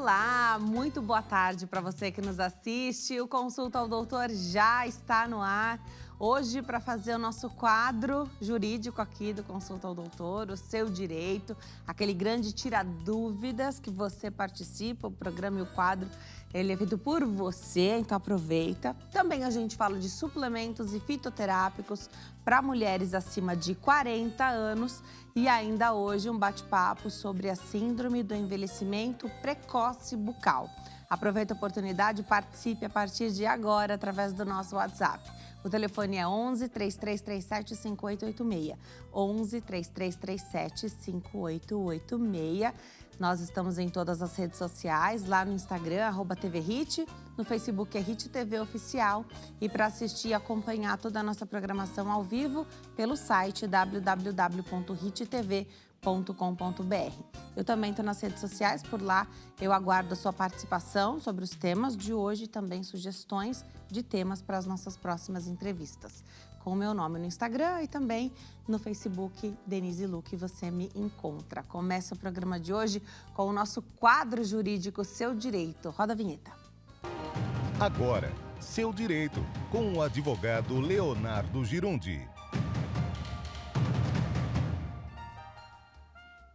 Olá, muito boa tarde para você que nos assiste. O Consulta ao Doutor já está no ar. Hoje, para fazer o nosso quadro jurídico aqui do Consulta ao Doutor, o seu direito, aquele grande tira dúvidas que você participa, o programa e o quadro, ele é feito por você, então aproveita. Também a gente fala de suplementos e fitoterápicos para mulheres acima de 40 anos e ainda hoje um bate-papo sobre a síndrome do envelhecimento precoce bucal. Aproveita a oportunidade e participe a partir de agora através do nosso WhatsApp. O telefone é 11 3337 5886. 11 3337 5886. Nós estamos em todas as redes sociais, lá no Instagram, @TVHit, no Facebook é Hit TV Oficial. E para assistir e acompanhar toda a nossa programação ao vivo, pelo site www.hittv.com.br. Eu também estou nas redes sociais, por lá eu aguardo a sua participação sobre os temas de hoje e também sugestões de temas para as nossas próximas entrevistas. Com o meu nome no Instagram e também no Facebook, Denise Luque, você me encontra. Começa o programa de hoje com o nosso quadro jurídico Seu Direito. Roda a vinheta. Agora, Seu Direito, com o advogado Leonardo Girundi.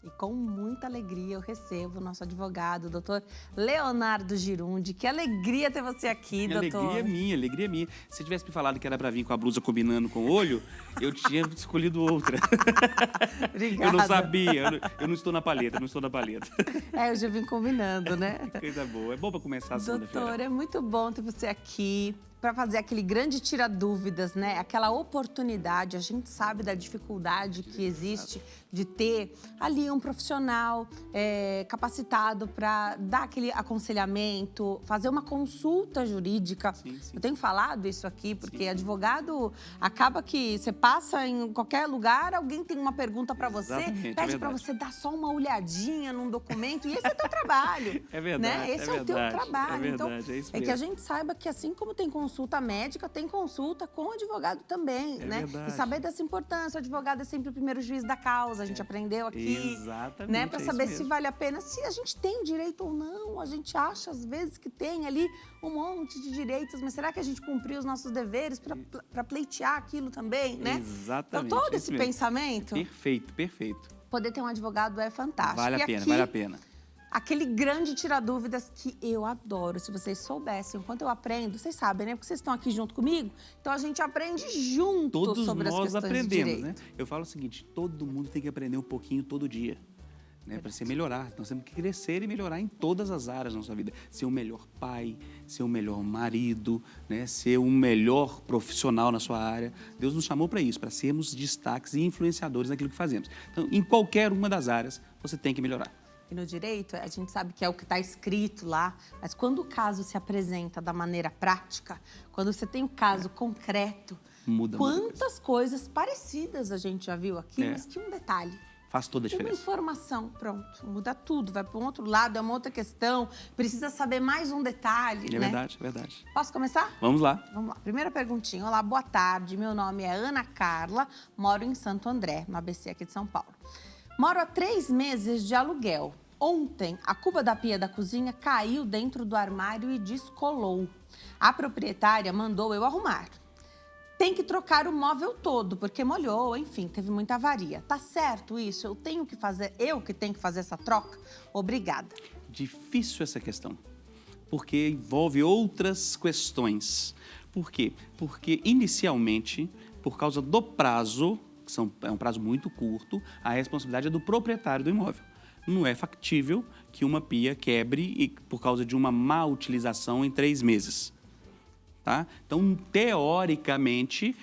E com muita alegria eu recebo o nosso advogado, o doutor Leonardo Girundi. Que alegria ter você aqui, doutor. Alegria minha. Se tivesse me falado que era pra vir com a blusa combinando com o olho, eu tinha escolhido outra. Obrigada. Eu não sabia, eu não estou na paleta, Eu já vim combinando, né? Coisa boa, é bom pra começar a segunda-feira. Doutor, é muito bom ter você aqui para fazer aquele grande tira-dúvidas, né? Aquela oportunidade, a gente sabe da dificuldade que existe de ter ali um profissional capacitado para dar aquele aconselhamento, fazer uma consulta jurídica. Sim. Eu tenho falado isso aqui, porque advogado acaba que você passa em qualquer lugar, alguém tem uma pergunta para você, pede para você dar só uma olhadinha num documento e esse é o teu trabalho. É verdade, né? Esse é o teu trabalho. É verdade, então, é isso mesmo. é que a gente saiba que assim como tem consulta médica, tem consulta com o advogado também, né? Verdade. E saber dessa importância, o advogado é sempre o primeiro juiz da causa, a gente aprendeu aqui. Exatamente, né? Para saber se mesmo. vale a pena, se a gente tem direito ou não. A gente acha, às vezes, que tem ali um monte de direitos, mas será que a gente cumpriu os nossos deveres para pleitear aquilo também, né? Exatamente. Então, todo é esse isso mesmo. pensamento, Perfeito. poder ter um advogado é fantástico. Vale E a pena, aqui, vale a pena. aquele grande tira-dúvidas que eu adoro. Se vocês soubessem o quanto eu aprendo, vocês sabem, né? Porque vocês estão aqui junto comigo. Então, a gente aprende junto Todos sobre as nós questões de aprendemos, direito. né? Eu falo o seguinte, todo mundo tem que aprender um pouquinho todo dia, né? Para se melhorar. Nós temos que crescer e melhorar em todas as áreas da nossa vida. Ser o melhor pai, ser o melhor marido, né? Ser o melhor profissional na sua área. Deus nos chamou para isso, para sermos destaques e influenciadores naquilo que fazemos. Então, em qualquer uma das áreas, você tem que melhorar. E no direito, a gente sabe que é o que está escrito lá, mas quando o caso se apresenta da maneira prática, quando você tem um caso concreto, Muda quantas coisas parecidas a gente já viu aqui, mas que um detalhe. Faz toda a Uma diferença. informação, pronto, muda tudo, vai para um outro lado, é uma outra questão, precisa saber mais um detalhe, É né? verdade. Posso começar? Vamos lá. Vamos lá. Primeira perguntinha. Olá, boa tarde. Meu nome é Ana Carla, moro em Santo André, no ABC aqui de São Paulo. Moro há 3 meses de aluguel. Ontem, a cuba da pia da cozinha caiu dentro do armário e descolou. A proprietária mandou eu arrumar. Tem que trocar o móvel todo, porque molhou, enfim, teve muita avaria. Tá certo isso? Eu que tenho que fazer essa troca? Obrigada. Difícil essa questão, porque envolve outras questões. Por quê? Porque, inicialmente, por causa do prazo, é um prazo muito curto, a responsabilidade é do proprietário do imóvel. Não é factível que uma pia quebre por causa de uma má utilização em 3 meses. Tá? Então, teoricamente,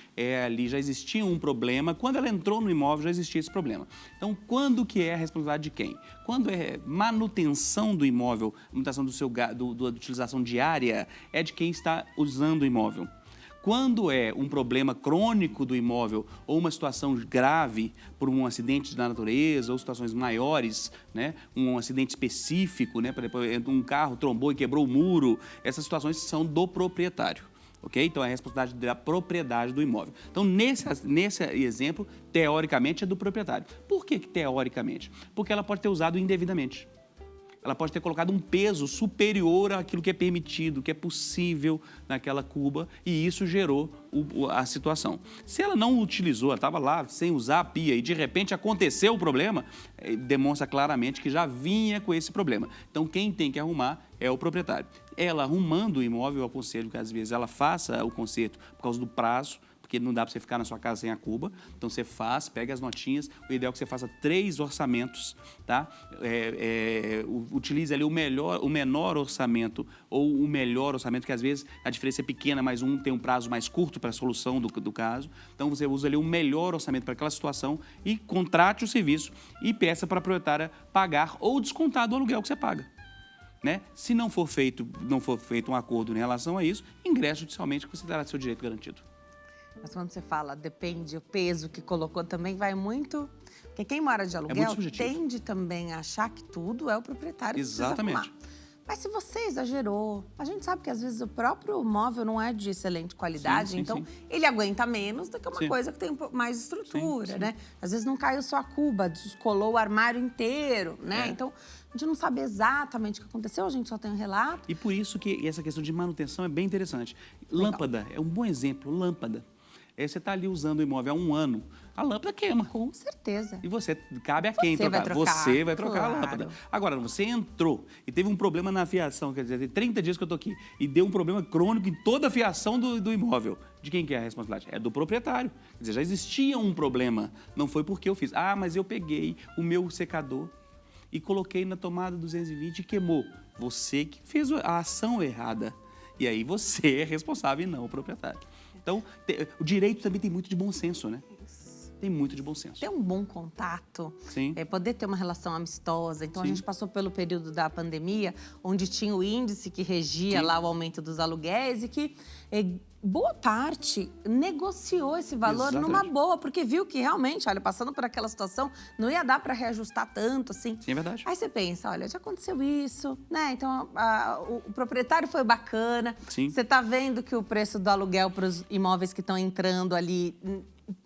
ali já existia um problema. Quando ela entrou no imóvel, já existia esse problema. Então, quando que é a responsabilidade de quem? Quando é manutenção do imóvel, manutenção da utilização diária, é de quem está usando o imóvel. Quando é um problema crônico do imóvel ou uma situação grave por um acidente da natureza ou situações maiores, né, um acidente específico, né, por exemplo, um carro trombou e quebrou o muro, essas situações são do proprietário. Ok? Então, é a responsabilidade da propriedade do imóvel. Então, nesse exemplo, teoricamente, é do proprietário. Por que teoricamente? Porque ela pode ter usado indevidamente. ela pode ter colocado um peso superior àquilo que é permitido, que é possível naquela cuba, e isso gerou a situação. Se ela não utilizou, ela estava lá sem usar a pia e de repente aconteceu o problema, demonstra claramente que já vinha com esse problema. Então, quem tem que arrumar é o proprietário. Ela arrumando o imóvel, eu aconselho que às vezes ela faça o conserto por causa do prazo, porque não dá para você ficar na sua casa sem a cuba. Então, você pega as notinhas, o ideal é que você faça 3 orçamentos, tá? Utilize ali o menor orçamento ou o melhor orçamento, que às vezes a diferença é pequena, mas um tem um prazo mais curto para a solução do caso. Então, você usa ali o melhor orçamento para aquela situação e contrate o serviço e peça para a proprietária pagar ou descontar do aluguel que você paga. Né? Se não for feito um acordo em relação a isso, ingresse judicialmente que você terá seu direito garantido. Mas quando você fala depende, o peso que colocou também vai muito... Porque quem mora de aluguel tende também a achar que tudo é o proprietário que precisa arrumar. Mas se você exagerou, a gente sabe que às vezes o próprio móvel não é de excelente qualidade, então ele aguenta menos do que uma coisa que tem mais estrutura, né? Às vezes não caiu só a cuba, descolou o armário inteiro, né? Então, a gente não sabe exatamente o que aconteceu, a gente só tem um relato. E por isso que essa questão de manutenção é bem interessante. Lâmpada é um bom exemplo, lâmpada. Você está ali usando o imóvel há 1 ano, a lâmpada queima. Com certeza. E cabe a quem trocar? Você vai trocar a lâmpada. Agora, você entrou e teve um problema na fiação, quer dizer, tem 30 dias que eu estou aqui, e deu um problema crônico em toda a fiação do imóvel. De quem que é a responsabilidade? É do proprietário. Quer dizer, já existia um problema, não foi porque eu fiz. Ah, mas eu peguei o meu secador e coloquei na tomada 220 e queimou. Você que fez a ação errada. E aí você é responsável e não o proprietário. Então, o direito também tem muito de bom senso, né? Tem muito de bom senso. Ter um bom contato, Sim. Poder ter uma relação amistosa. Então, a gente passou pelo período da pandemia, onde tinha o índice que regia lá o aumento dos aluguéis e que boa parte negociou esse valor numa boa, porque viu que realmente, olha, passando por aquela situação, não ia dar para reajustar tanto, assim. Sim, é verdade. Aí você pensa, olha, já aconteceu isso, né? Então, o proprietário foi bacana. Sim. Você tá vendo que o preço do aluguel para os imóveis que estão entrando ali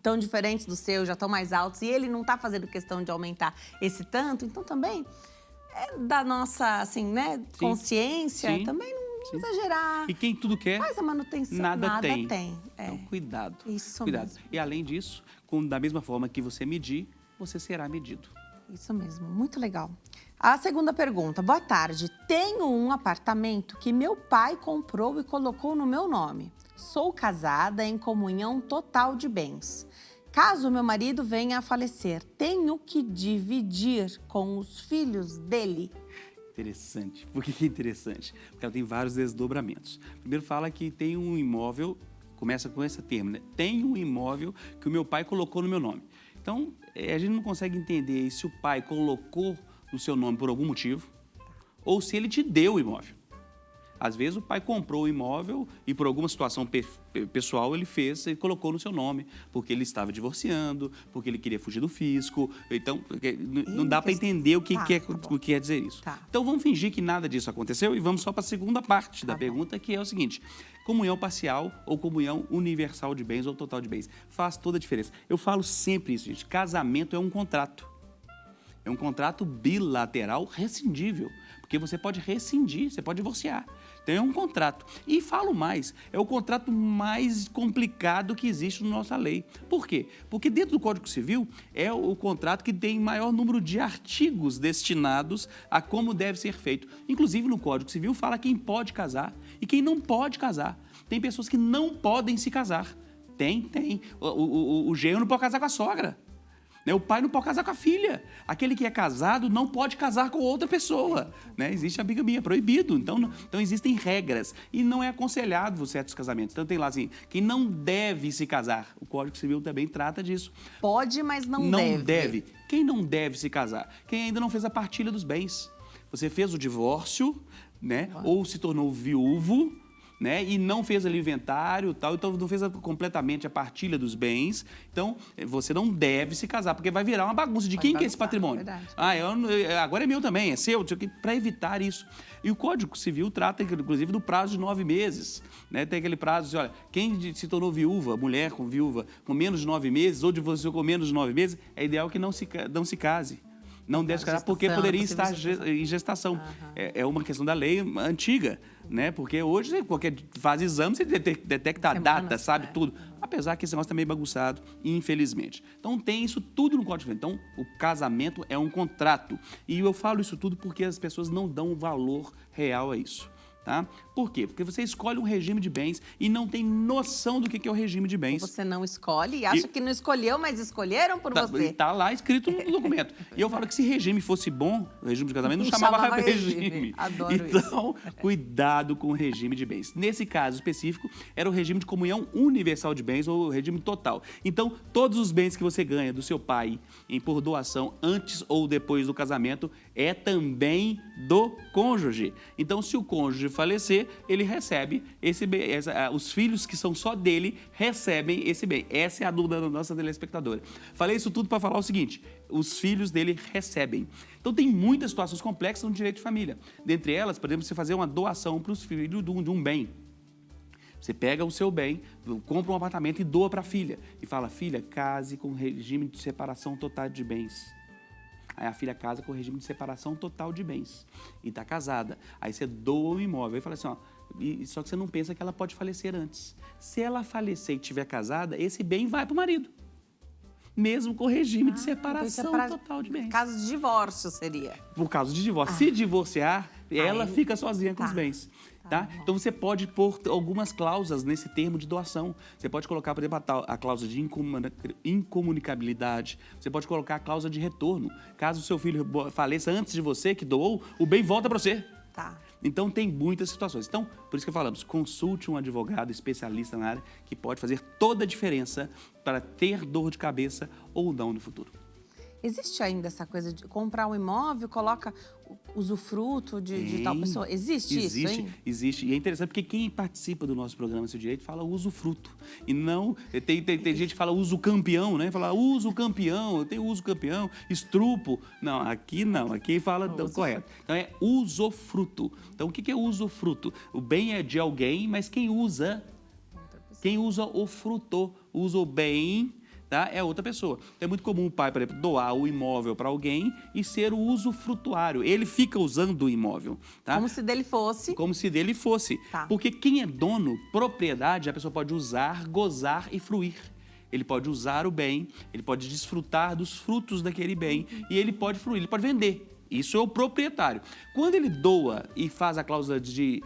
tão diferentes do seu, já estão mais altos, e ele não está fazendo questão de aumentar esse tanto, então também é da nossa, assim, né, consciência, também não exagerar. E quem tudo quer, faz a manutenção, nada tem. Então, cuidado. Isso cuidado. mesmo. E além disso, da mesma forma que você medir, você será medido. Isso mesmo, muito legal. A segunda pergunta, boa tarde. Tenho um apartamento que meu pai comprou e colocou no meu nome. Sou casada em comunhão total de bens. Caso meu marido venha a falecer, tenho que dividir com os filhos dele? Interessante. Por que é interessante? Porque ela tem vários desdobramentos. Primeiro fala que tem um imóvel, começa com esse termo, né? Tem um imóvel que o meu pai colocou no meu nome. Então, a gente não consegue entender se o pai colocou no seu nome por algum motivo ou se ele te deu o imóvel. Às vezes o pai comprou o imóvel e por alguma situação pessoal ele colocou no seu nome, porque ele estava divorciando, porque ele queria fugir do fisco. Então, não dá para entender o que quer dizer isso. Então, vamos fingir que nada disso aconteceu e vamos só para a segunda parte da pergunta, que é o seguinte: comunhão parcial ou comunhão universal de bens ou total de bens. Faz toda a diferença. Eu falo sempre isso, gente. Casamento é um contrato. É um contrato bilateral rescindível, porque você pode rescindir, você pode divorciar. Então, é um contrato. E falo mais, é o contrato mais complicado que existe na nossa lei. Por quê? Porque dentro do Código Civil é o contrato que tem maior número de artigos destinados a como deve ser feito. Inclusive, no Código Civil fala quem pode casar e quem não pode casar. Tem pessoas que não podem se casar. Tem. O genro não pode casar com a sogra. O pai não pode casar com a filha. Aquele que é casado não pode casar com outra pessoa. Existe a bigamia, é proibido. Então, existem regras. E não é aconselhado certos casamentos. Então, tem lá assim, quem não deve se casar. O Código Civil também trata disso. Pode, mas não deve. Não deve. Quem não deve se casar? Quem ainda não fez a partilha dos bens. Você fez o divórcio, ou se tornou viúvo, e não fez ali o inventário, então não fez completamente a partilha dos bens. Então, você não deve se casar, porque vai virar uma bagunça. De quem que é esse patrimônio? Agora é meu também, é seu, para evitar isso. E o Código Civil trata, inclusive, do prazo de 9 meses. Tem aquele prazo de, olha, quem se tornou viúva, mulher com viúva, com menos de 9 meses, ou divorciou com menos de 9 meses, é ideal que não se case. Não deve se casar porque poderia estar em gestação. É uma questão da lei antiga, né? Porque hoje, qualquer faz exame, você detecta a data, sabe tudo. Apesar que esse negócio está meio bagunçado, infelizmente. Então, tem isso tudo no Código Civil. Então, o casamento é um contrato. E eu falo isso tudo porque as pessoas não dão valor real a isso. Tá? Por quê? Porque você escolhe um regime de bens e não tem noção do que é o regime de bens. Você não escolhe e acha que não escolheu, mas escolheram por você. Está lá escrito no documento. E eu falo que se regime fosse bom, o regime de casamento não chamava regime. Adoro então, isso. Cuidado com o regime de bens. Nesse caso específico, era o regime de comunhão universal de bens ou o regime total. Então, todos os bens que você ganha do seu pai por doação antes ou depois do casamento é também do cônjuge. Então, se o cônjuge falecer, ele recebe esse bem, os filhos que são só dele recebem esse bem. Essa é a dúvida da nossa telespectadora. Falei isso tudo para falar o seguinte, os filhos dele recebem. Então, tem muitas situações complexas no direito de família. Dentre elas, podemos fazer uma doação para os filhos de um bem. Você pega o seu bem, compra um apartamento e doa para a filha. E fala, filha, case com regime de separação total de bens. Aí a filha casa com o regime de separação total de bens. E está casada. Aí você doa o imóvel. E fala assim, ó, só que você não pensa que ela pode falecer antes. Se ela falecer e estiver casada, esse bem vai para o marido. Mesmo com o regime de separação total de bens. Caso de divórcio seria. Por causa de divórcio. Se divorciar, ela fica sozinha com os bens. Tá? Então, você pode pôr algumas cláusulas nesse termo de doação. Você pode colocar, por exemplo, a cláusula de incomunicabilidade. Você pode colocar a cláusula de retorno. Caso o seu filho faleça antes de você, que doou, o bem volta para você. Tá. Então, tem muitas situações. Então, por isso que falamos, consulte um advogado especialista na área que pode fazer toda a diferença para ter dor de cabeça ou não no futuro. Existe ainda essa coisa de comprar um imóvel, coloca usufruto de tal pessoa? Existe isso, hein? Existe. E é interessante porque quem participa do nosso programa Seu Direito fala usufruto. E não... Tem gente que fala uso campeão, né? Fala uso campeão, eu tenho uso campeão, estrupo. Não, aqui fala correto. Então é usufruto. Então o que é usufruto? O bem é de alguém, mas quem usa o fruto, usa o bem... Tá? É outra pessoa. Então, é muito comum o pai, por exemplo, doar o imóvel para alguém e ser o usufrutuário. Ele fica usando o imóvel. Tá? Como se dele fosse. Como se dele fosse. Tá. Porque quem é dono, propriedade, a pessoa pode usar, gozar e fruir. Ele pode usar o bem, ele pode desfrutar dos frutos daquele bem e ele pode fruir, ele pode vender. Isso é o proprietário. Quando ele doa e faz a cláusula de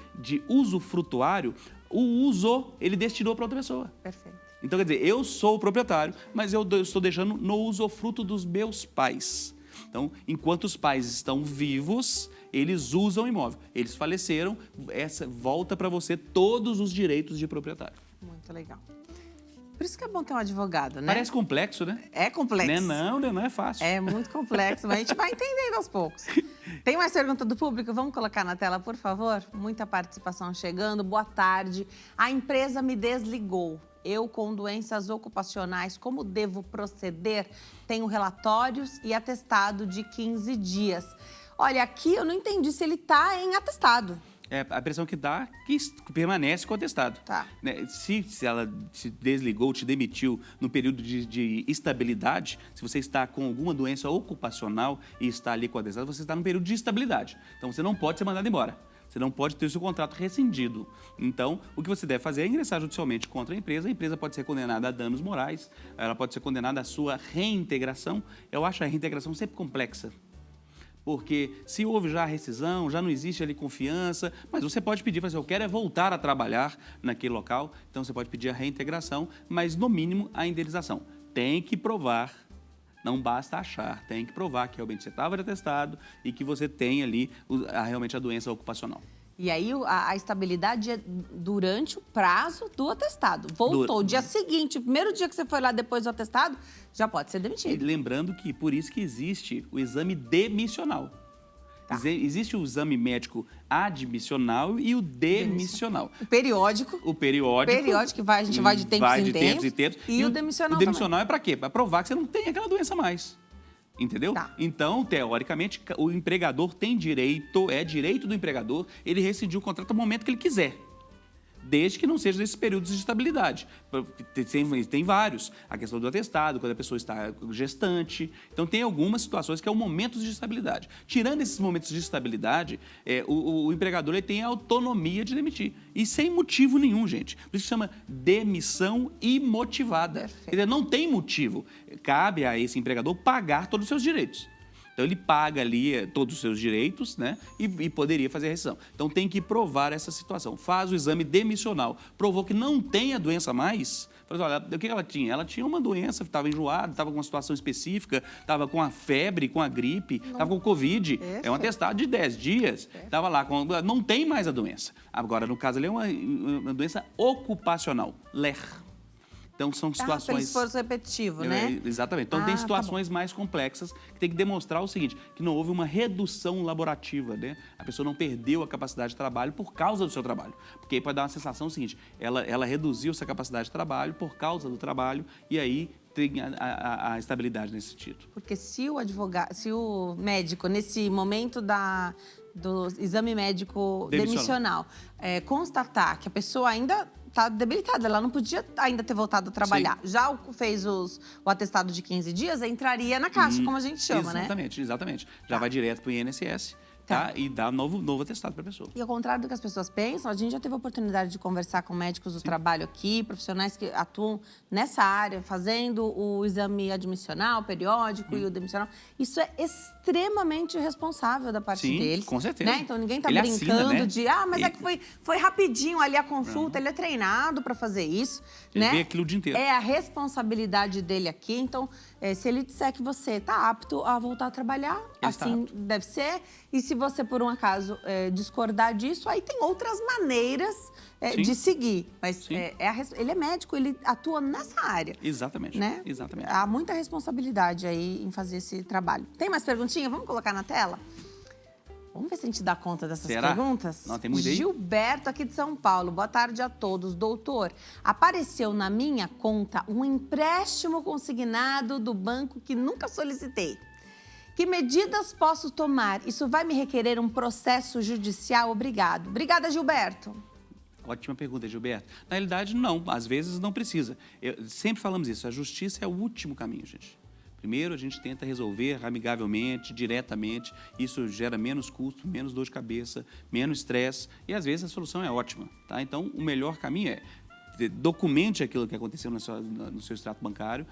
usufrutuário, o uso ele destinou para outra pessoa. Perfeito. Então, quer dizer, eu sou o proprietário, mas eu estou deixando no usufruto dos meus pais. Então, enquanto os pais estão vivos, eles usam o imóvel. Eles faleceram, volta para você todos os direitos de proprietário. Muito legal. Por isso que é bom ter um advogado, né? Parece complexo, né? É complexo. Não é fácil. É muito complexo, mas a gente vai entendendo aos poucos. Tem mais pergunta do público? Vamos colocar na tela, por favor? Muita participação chegando. Boa tarde. A empresa me desligou. Eu, com doenças ocupacionais, como devo proceder? Tenho relatórios e atestado de 15 dias. Olha, aqui eu não entendi se ele está em atestado. É a pressão que dá, que permanece com o atestado. Tá. Né? Se ela se desligou, te demitiu no período de estabilidade, se você está com alguma doença ocupacional e está ali com o atestado, você está no período de estabilidade. Então, você não pode ser mandado embora. Você não pode ter o seu contrato rescindido. Então, o que você deve fazer é ingressar judicialmente contra a empresa pode ser condenada a danos morais, ela pode ser condenada à sua reintegração. Eu acho a reintegração sempre complexa. Porque se houve já a rescisão, já não existe ali confiança, mas você pode pedir, eu quero voltar a trabalhar naquele local, então você pode pedir a reintegração, mas no mínimo a indenização. Tem que provar, não basta achar, tem que provar que realmente você estava atestado e que você tem ali realmente a doença ocupacional. E aí a estabilidade é durante o prazo do atestado. Voltou, dia seguinte, primeiro dia que você foi lá depois do atestado, já pode ser demitido. E lembrando que por isso que existe o exame demissional. Tá. Existe o exame médico admissional e o demissional. O periódico. O periódico. O periódico que a gente vai de tempos em tempos. E o demissional. O demissional é para quê? Para provar que você não tem aquela doença mais. Entendeu? Tá. Então, teoricamente, o empregador tem direito, é direito do empregador, ele rescindir o contrato no momento que ele quiser. desde que não seja nesses períodos de estabilidade. Tem vários. A questão do atestado, quando a pessoa está gestante. Então, tem algumas situações que é o momento de estabilidade. Tirando esses momentos de estabilidade, o empregador ele tem a autonomia de demitir. E sem motivo nenhum, gente. Por isso que chama demissão imotivada. Perfeito. Quer dizer, não tem motivo. Cabe a esse empregador pagar todos os seus direitos. Então, ele paga ali todos os seus direitos, né? E poderia fazer a rescisão. Então, tem que provar essa situação. Faz o exame demissional. Provou que não tem a doença mais. Fala assim, olha, o que ela tinha? Ela tinha uma doença, estava enjoada, estava com uma situação específica, estava com a febre, com a gripe, estava com o Covid. É um atestado de 10 dias. Estava lá, não tem mais a doença. Agora, no caso, ali é uma doença ocupacional, LER. Então, são situações... pelo esforço repetitivo, né? Exatamente. Então, tem situações mais complexas que tem que demonstrar o seguinte, que não houve uma redução laborativa, né? A pessoa não perdeu a capacidade de trabalho por causa do seu trabalho. Porque aí pode dar uma sensação seguinte, ela reduziu essa capacidade de trabalho por causa do trabalho e aí tem a estabilidade nesse sentido. Porque se o médico, nesse momento do exame médico demissional, constatar que a pessoa ainda está debilitada, ela não podia ainda ter voltado a trabalhar. Sim. Já fez o atestado de 15 dias, entraria na caixa, como a gente chama, Exatamente. Já vai direto para o INSS. Tá? E dá novo atestado para a pessoa. E ao contrário do que as pessoas pensam, a gente já teve a oportunidade de conversar com médicos do trabalho aqui, profissionais que atuam nessa área, fazendo o exame admissional, periódico e o demissional. Isso é extremamente irresponsável da parte deles. Com certeza. Né? Então ninguém está brincando de, mas é que foi rapidinho ali a consulta, ele é treinado para fazer isso. Ele vê aquilo o dia inteiro. É a responsabilidade dele aqui, então se ele disser que você está apto a voltar a trabalhar, assim deve ser. E se você, por um acaso, discordar disso, aí tem outras maneiras de seguir. Mas ele é médico, ele atua nessa área. Exatamente. Né? Exatamente. Há muita responsabilidade aí em fazer esse trabalho. Tem mais perguntinha? Vamos colocar na tela? Vamos ver se a gente dá conta dessas perguntas? Não, tem muito aí. Gilberto, aqui de São Paulo. Boa tarde a todos. Doutor, apareceu na minha conta um empréstimo consignado do banco que nunca solicitei. Que medidas posso tomar? Isso vai me requerer um processo judicial? Obrigado. Obrigada, Gilberto. Ótima pergunta, Gilberto. Na realidade, não. Às vezes, não precisa. Sempre falamos isso. A justiça é o último caminho, gente. Primeiro, a gente tenta resolver amigavelmente, diretamente. Isso gera menos custo, menos dor de cabeça, menos estresse. E, às vezes, a solução é ótima. Tá? Então, o melhor caminho é documente aquilo que aconteceu no seu extrato bancário,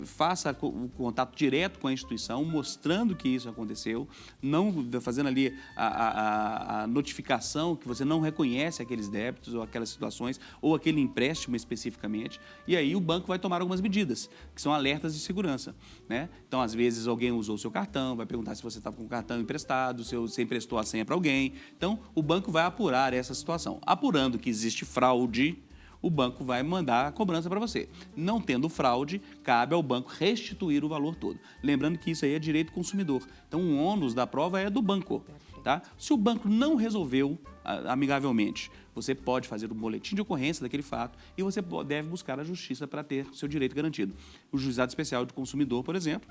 faça o contato direto com a instituição, mostrando que isso aconteceu, não fazendo ali a notificação que você não reconhece aqueles débitos ou aquelas situações ou aquele empréstimo especificamente, e aí o banco vai tomar algumas medidas, que são alertas de segurança, né? Então, às vezes, alguém usou o seu cartão, vai perguntar se você estava com o cartão emprestado, se você emprestou a senha para alguém. Então, o banco vai apurar essa situação. Apurando que existe fraude, o banco vai mandar a cobrança para você. Não tendo fraude, cabe ao banco restituir o valor todo. Lembrando que isso aí é direito do consumidor. Então, o ônus da prova é do banco. Tá? Se o banco não resolveu amigavelmente, você pode fazer um boletim de ocorrência daquele fato e você deve buscar a justiça para ter seu direito garantido. O Juizado Especial do Consumidor, por exemplo,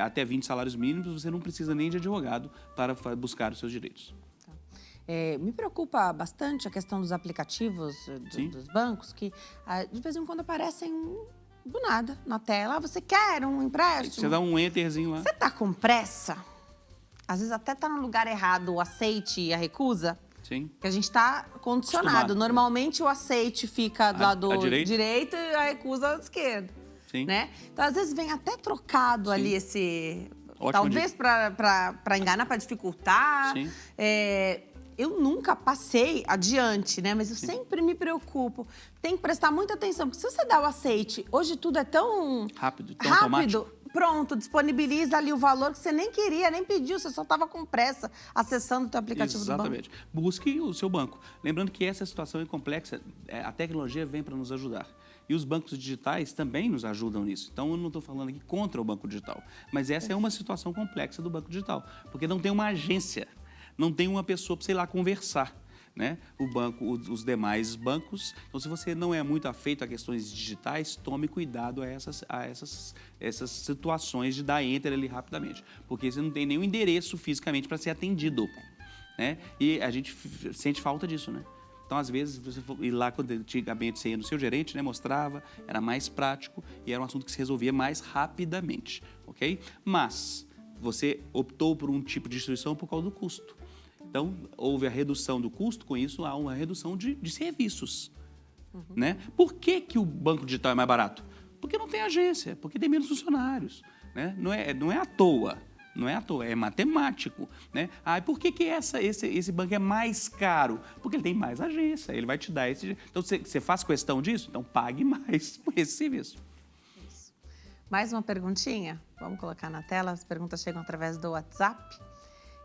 até 20 salários mínimos, você não precisa nem de advogado para buscar os seus direitos. Me preocupa bastante a questão dos aplicativos dos bancos, que de vez em quando aparecem do nada na tela. Você quer um empréstimo? Você dá um enterzinho lá. Você tá com pressa? Às vezes até tá no lugar errado o aceite e a recusa. Sim. Que a gente está condicionado. Acostumado. Normalmente o aceite fica do lado direito e a recusa do lado esquerdo. Sim. Né? Então, às vezes, vem até trocado ali esse... Ótima talvez para enganar, para dificultar. Sim. Eu nunca passei adiante, né? Mas eu sempre me preocupo. Tem que prestar muita atenção, porque se você dá o aceite, hoje tudo é tão rápido, tão automático. Pronto, disponibiliza ali o valor que você nem queria, nem pediu, você só estava com pressa acessando o teu aplicativo do banco. Exatamente. Busque o seu banco. Lembrando que essa situação é complexa, a tecnologia vem para nos ajudar. E os bancos digitais também nos ajudam nisso. Então, eu não estou falando aqui contra o banco digital, mas essa é uma situação complexa do banco digital, porque não tem uma agência, não tem uma pessoa para, sei lá, conversar. Né? O banco, os demais bancos. Então, se você não é muito afeito a questões digitais, tome cuidado a essas situações de dar enter ali rapidamente, porque você não tem nenhum endereço fisicamente para ser atendido, né? E a gente sente falta disso, né? Então, às vezes, você ir lá, quando antigamente você ia no seu gerente, né, mostrava, era mais prático e era um assunto que se resolvia mais rapidamente, ok? Mas você optou por um tipo de instituição por causa do custo. Então, houve a redução do custo, com isso há uma redução de serviços. Né? Por que o banco digital é mais barato? Porque não tem agência, porque tem menos funcionários. Né? Não é à toa. Não é à toa, é matemático, né? E por que esse banco é mais caro? Porque ele tem mais agência, ele vai te dar esse... Então, você faz questão disso? Então, pague mais por esse serviço. Isso. Mais uma perguntinha? Vamos colocar na tela, as perguntas chegam através do WhatsApp.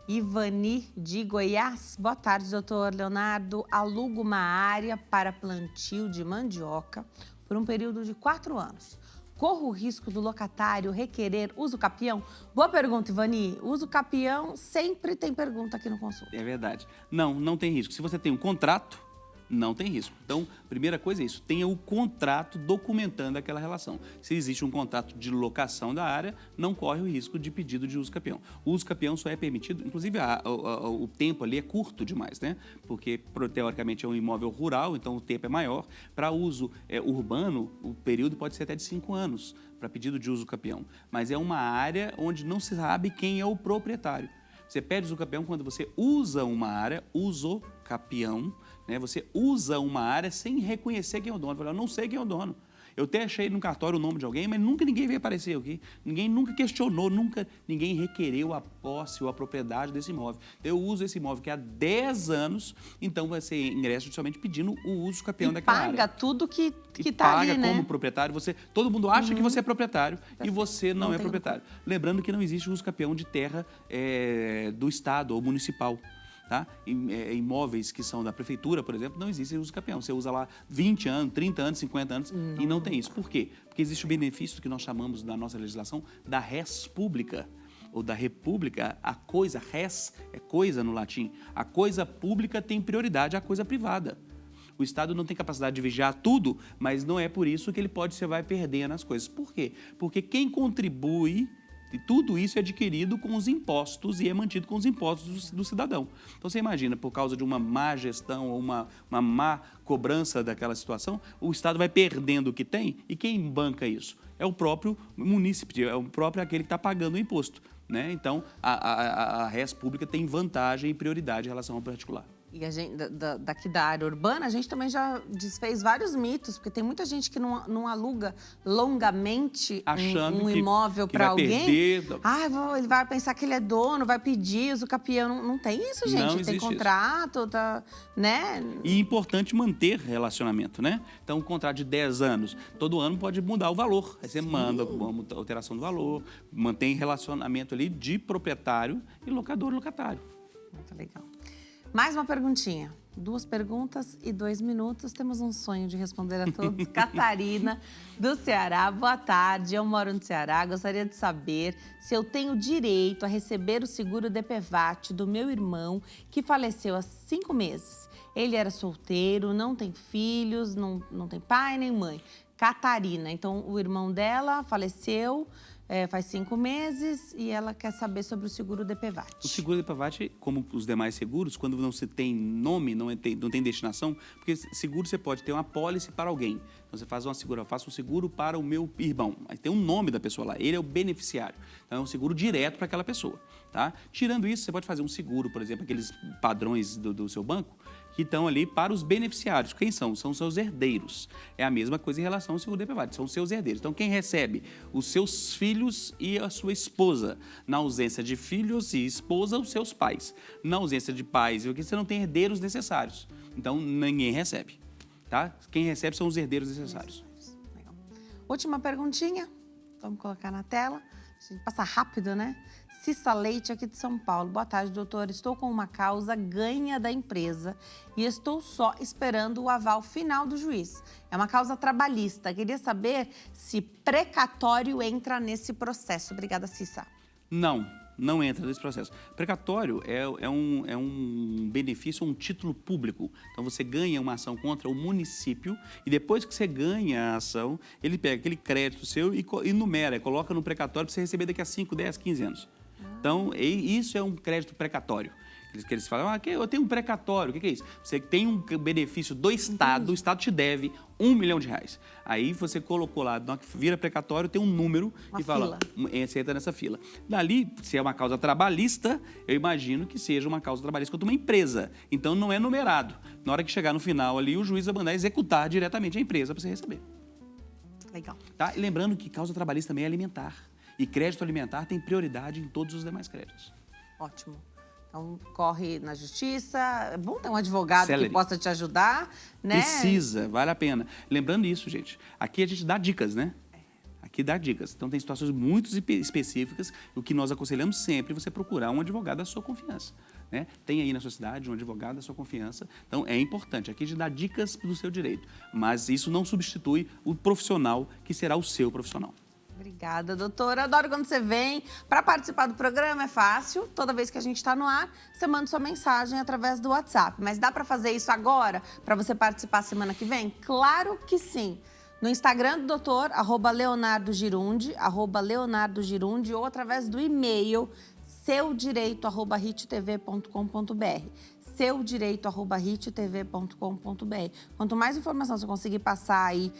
Ivani, de Goiás. Boa tarde, doutor Leonardo. Alugo uma área para plantio de mandioca por um período de 4 anos. Corro o risco do locatário requerer uso capião? Boa pergunta, Ivani. Uso capião sempre tem pergunta aqui no consulta. É verdade. Não tem risco. Se você tem um contrato, não tem risco. Então, primeira coisa é isso, tenha o contrato documentando aquela relação. Se existe um contrato de locação da área, não corre o risco de pedido de uso capião. O uso capião só é permitido, inclusive o tempo ali é curto demais, né? Porque, teoricamente, é um imóvel rural, então o tempo é maior. Para uso urbano, o período pode ser até de 5 anos para pedido de uso capião. Mas é uma área onde não se sabe quem é o proprietário. Você pede uso capião quando você usa uma área, uso capião, né? Você usa uma área sem reconhecer quem é o dono. Eu não sei quem é o dono. Eu até achei no cartório o nome de alguém, mas nunca ninguém veio aparecer aqui. Ninguém nunca questionou, ninguém requereu a posse ou a propriedade desse imóvel. Eu uso esse imóvel que há 10 anos, então vai ser ingresso somente pedindo o uso capião daquela área. Paga tudo que está ali, né? Paga como proprietário. Todo mundo acha que você é proprietário e você não é proprietário. Lembrando que não existe uso capião de terra do Estado ou municipal. Tá? Imóveis que são da prefeitura, por exemplo, não existe uso capião. Você usa lá 20 anos, 30 anos, 50 anos e não tem isso. Por quê? Porque existe o benefício que nós chamamos na nossa legislação da res pública ou da república. A coisa, res é coisa no latim. A coisa pública tem prioridade à coisa privada. O Estado não tem capacidade de vigiar tudo, mas não é por isso que ele vai perdendo as coisas. Por quê? Porque quem contribui... E tudo isso é adquirido com os impostos e é mantido com os impostos do cidadão. Então, você imagina, por causa de uma má gestão ou uma má cobrança daquela situação, o Estado vai perdendo o que tem e quem banca isso? É o próprio munícipe, é o próprio aquele que está pagando o imposto. Né? Então, a res pública tem vantagem e prioridade em relação ao particular. E a gente, daqui da área urbana, a gente também já desfez vários mitos, porque tem muita gente que não aluga longamente um imóvel para alguém. Ele vai pensar que ele é dono, vai pedir uso capião. Não tem isso, gente. Não tem contrato, né? E é importante manter relacionamento, né? Então, um contrato de 10 anos, todo ano pode mudar o valor. Aí você manda uma alteração do valor, mantém relacionamento ali de proprietário e locatário. Muito legal. Mais uma perguntinha. 2 perguntas e 2 minutos. Temos um sonho de responder a todos. Catarina, do Ceará. Boa tarde. Eu moro no Ceará. Gostaria de saber se eu tenho direito a receber o seguro DPVAT do meu irmão, que faleceu há 5 meses. Ele era solteiro, não tem filhos, não tem pai nem mãe. Catarina. Então, o irmão dela faleceu... faz 5 meses e ela quer saber sobre o seguro DPVAT. O seguro DPVAT, como os demais seguros, quando não se tem nome, não tem destinação, porque seguro você pode ter uma apólice para alguém. Então você faz eu faço um seguro para o meu irmão. Aí tem um nome da pessoa lá, ele é o beneficiário. Então é um seguro direto para aquela pessoa. Tá? Tirando isso, você pode fazer um seguro, por exemplo, aqueles padrões do seu banco, que estão ali para os beneficiários. Quem são? São os seus herdeiros. É a mesma coisa em relação ao seguro DPVAT, são os seus herdeiros. Então, quem recebe? Os seus filhos e a sua esposa. Na ausência de filhos e esposa, os seus pais. Na ausência de pais, porque você não tem herdeiros necessários. Então, ninguém recebe. Tá? Quem recebe são os herdeiros necessários. Legal. Última perguntinha. Vamos colocar na tela. A gente passa rápido, né? Cissa Leite, aqui de São Paulo. Boa tarde, doutor. Estou com uma causa ganha da empresa e estou só esperando o aval final do juiz. É uma causa trabalhista. Queria saber se precatório entra nesse processo. Obrigada, Cissa. Não entra nesse processo. Precatório é um benefício, um título público. Então, você ganha uma ação contra o município e depois que você ganha a ação, ele pega aquele crédito seu e numera, coloca no precatório para você receber daqui a 5, 10, 15 anos. Então, isso é um crédito precatório. que eles falam, eu tenho um precatório, o que é isso? Você tem um benefício do Estado, o Estado te deve R$1 milhão. Aí você colocou lá, na hora que vira precatório, tem um número Uma e fala, você entra nessa fila. Dali, se é uma causa trabalhista, eu imagino que seja uma causa trabalhista contra uma empresa. Então não é numerado. Na hora que chegar no final ali, o juiz vai mandar executar diretamente a empresa para você receber. Legal. Tá? E lembrando que causa trabalhista também é alimentar. E crédito alimentar tem prioridade em todos os demais créditos. Ótimo. Então, corre na justiça. É bom ter um advogado Celery. que possa te ajudar, né? Precisa, vale a pena. Lembrando isso, gente, aqui a gente dá dicas, né? Aqui dá dicas. Então, tem situações muito específicas. O que nós aconselhamos sempre é você procurar um advogado da sua confiança. Né? Tem aí na sua cidade um advogado da sua confiança. Então, é importante. Aqui a gente dá dicas do seu direito. Mas isso não substitui o profissional que será o seu profissional. Obrigada, doutora. Adoro quando você vem. Para participar do programa é fácil. Toda vez que a gente está no ar, você manda sua mensagem através do WhatsApp. Mas dá para fazer isso agora, para você participar semana que vem? Claro que sim. No Instagram do doutor, @LeonardoGirundi, @LeonardoGirundi, ou através do e-mail seudireito@rittv.com.br. seudireito@rittv.com.br. Quanto mais informação você conseguir passar aí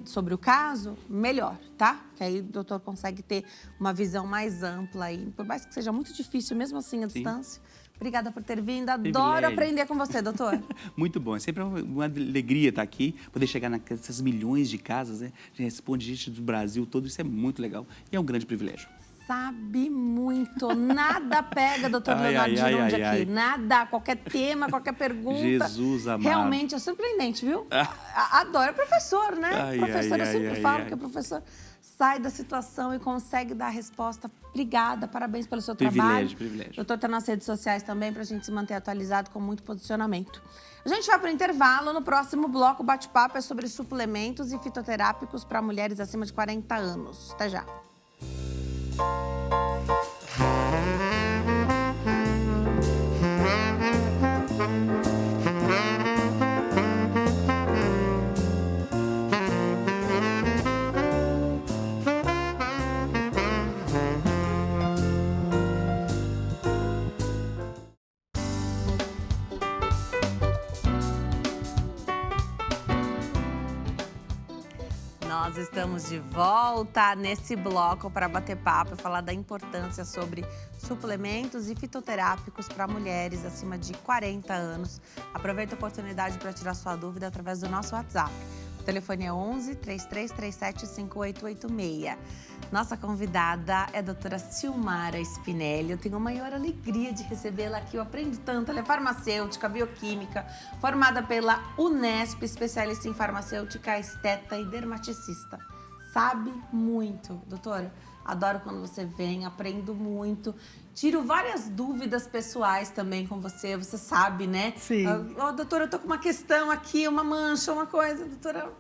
sobre o caso, melhor, tá? Que aí o doutor consegue ter uma visão mais ampla aí. Por mais que seja muito difícil, mesmo assim, a distância. Obrigada por ter vindo. Adoro Privilégio. aprender com você, doutor. Muito bom. É sempre uma alegria estar aqui, poder chegar nessas milhões de casas, né? Já responde gente do Brasil todo, isso é muito legal e é um grande privilégio. Sabe muito. Nada pega, doutor Leonardo Girundi aqui. Nada. Qualquer tema, qualquer pergunta. Jesus amado. Realmente é surpreendente, viu? Adoro. É professor, né? Professor, eu sempre falo que é professor. Sai da situação e consegue dar a resposta. Obrigada, parabéns pelo seu trabalho. Privilégio. Doutor está nas redes sociais também para a gente se manter atualizado com muito posicionamento. A gente vai para o intervalo. No próximo bloco, o bate-papo é sobre suplementos e fitoterápicos para mulheres acima de 40 anos. Até já. Nós estamos de volta nesse bloco para bater papo e falar da importância sobre suplementos e fitoterápicos para mulheres acima de 40 anos. Aproveita a oportunidade para tirar sua dúvida através do nosso WhatsApp. O telefone é 11 3337 5886. Nossa convidada é a doutora Silmara Spinelli. Eu tenho a maior alegria de recebê-la aqui. Eu aprendo tanto. Ela é farmacêutica, bioquímica, formada pela Unesp, especialista em farmacêutica, esteta e dermaticista. Sabe muito, doutora. Adoro quando você vem, aprendo muito. Tiro várias dúvidas pessoais também com você. Você sabe, né? Sim. Doutora, eu tô com uma questão aqui, uma mancha, uma coisa. Doutora,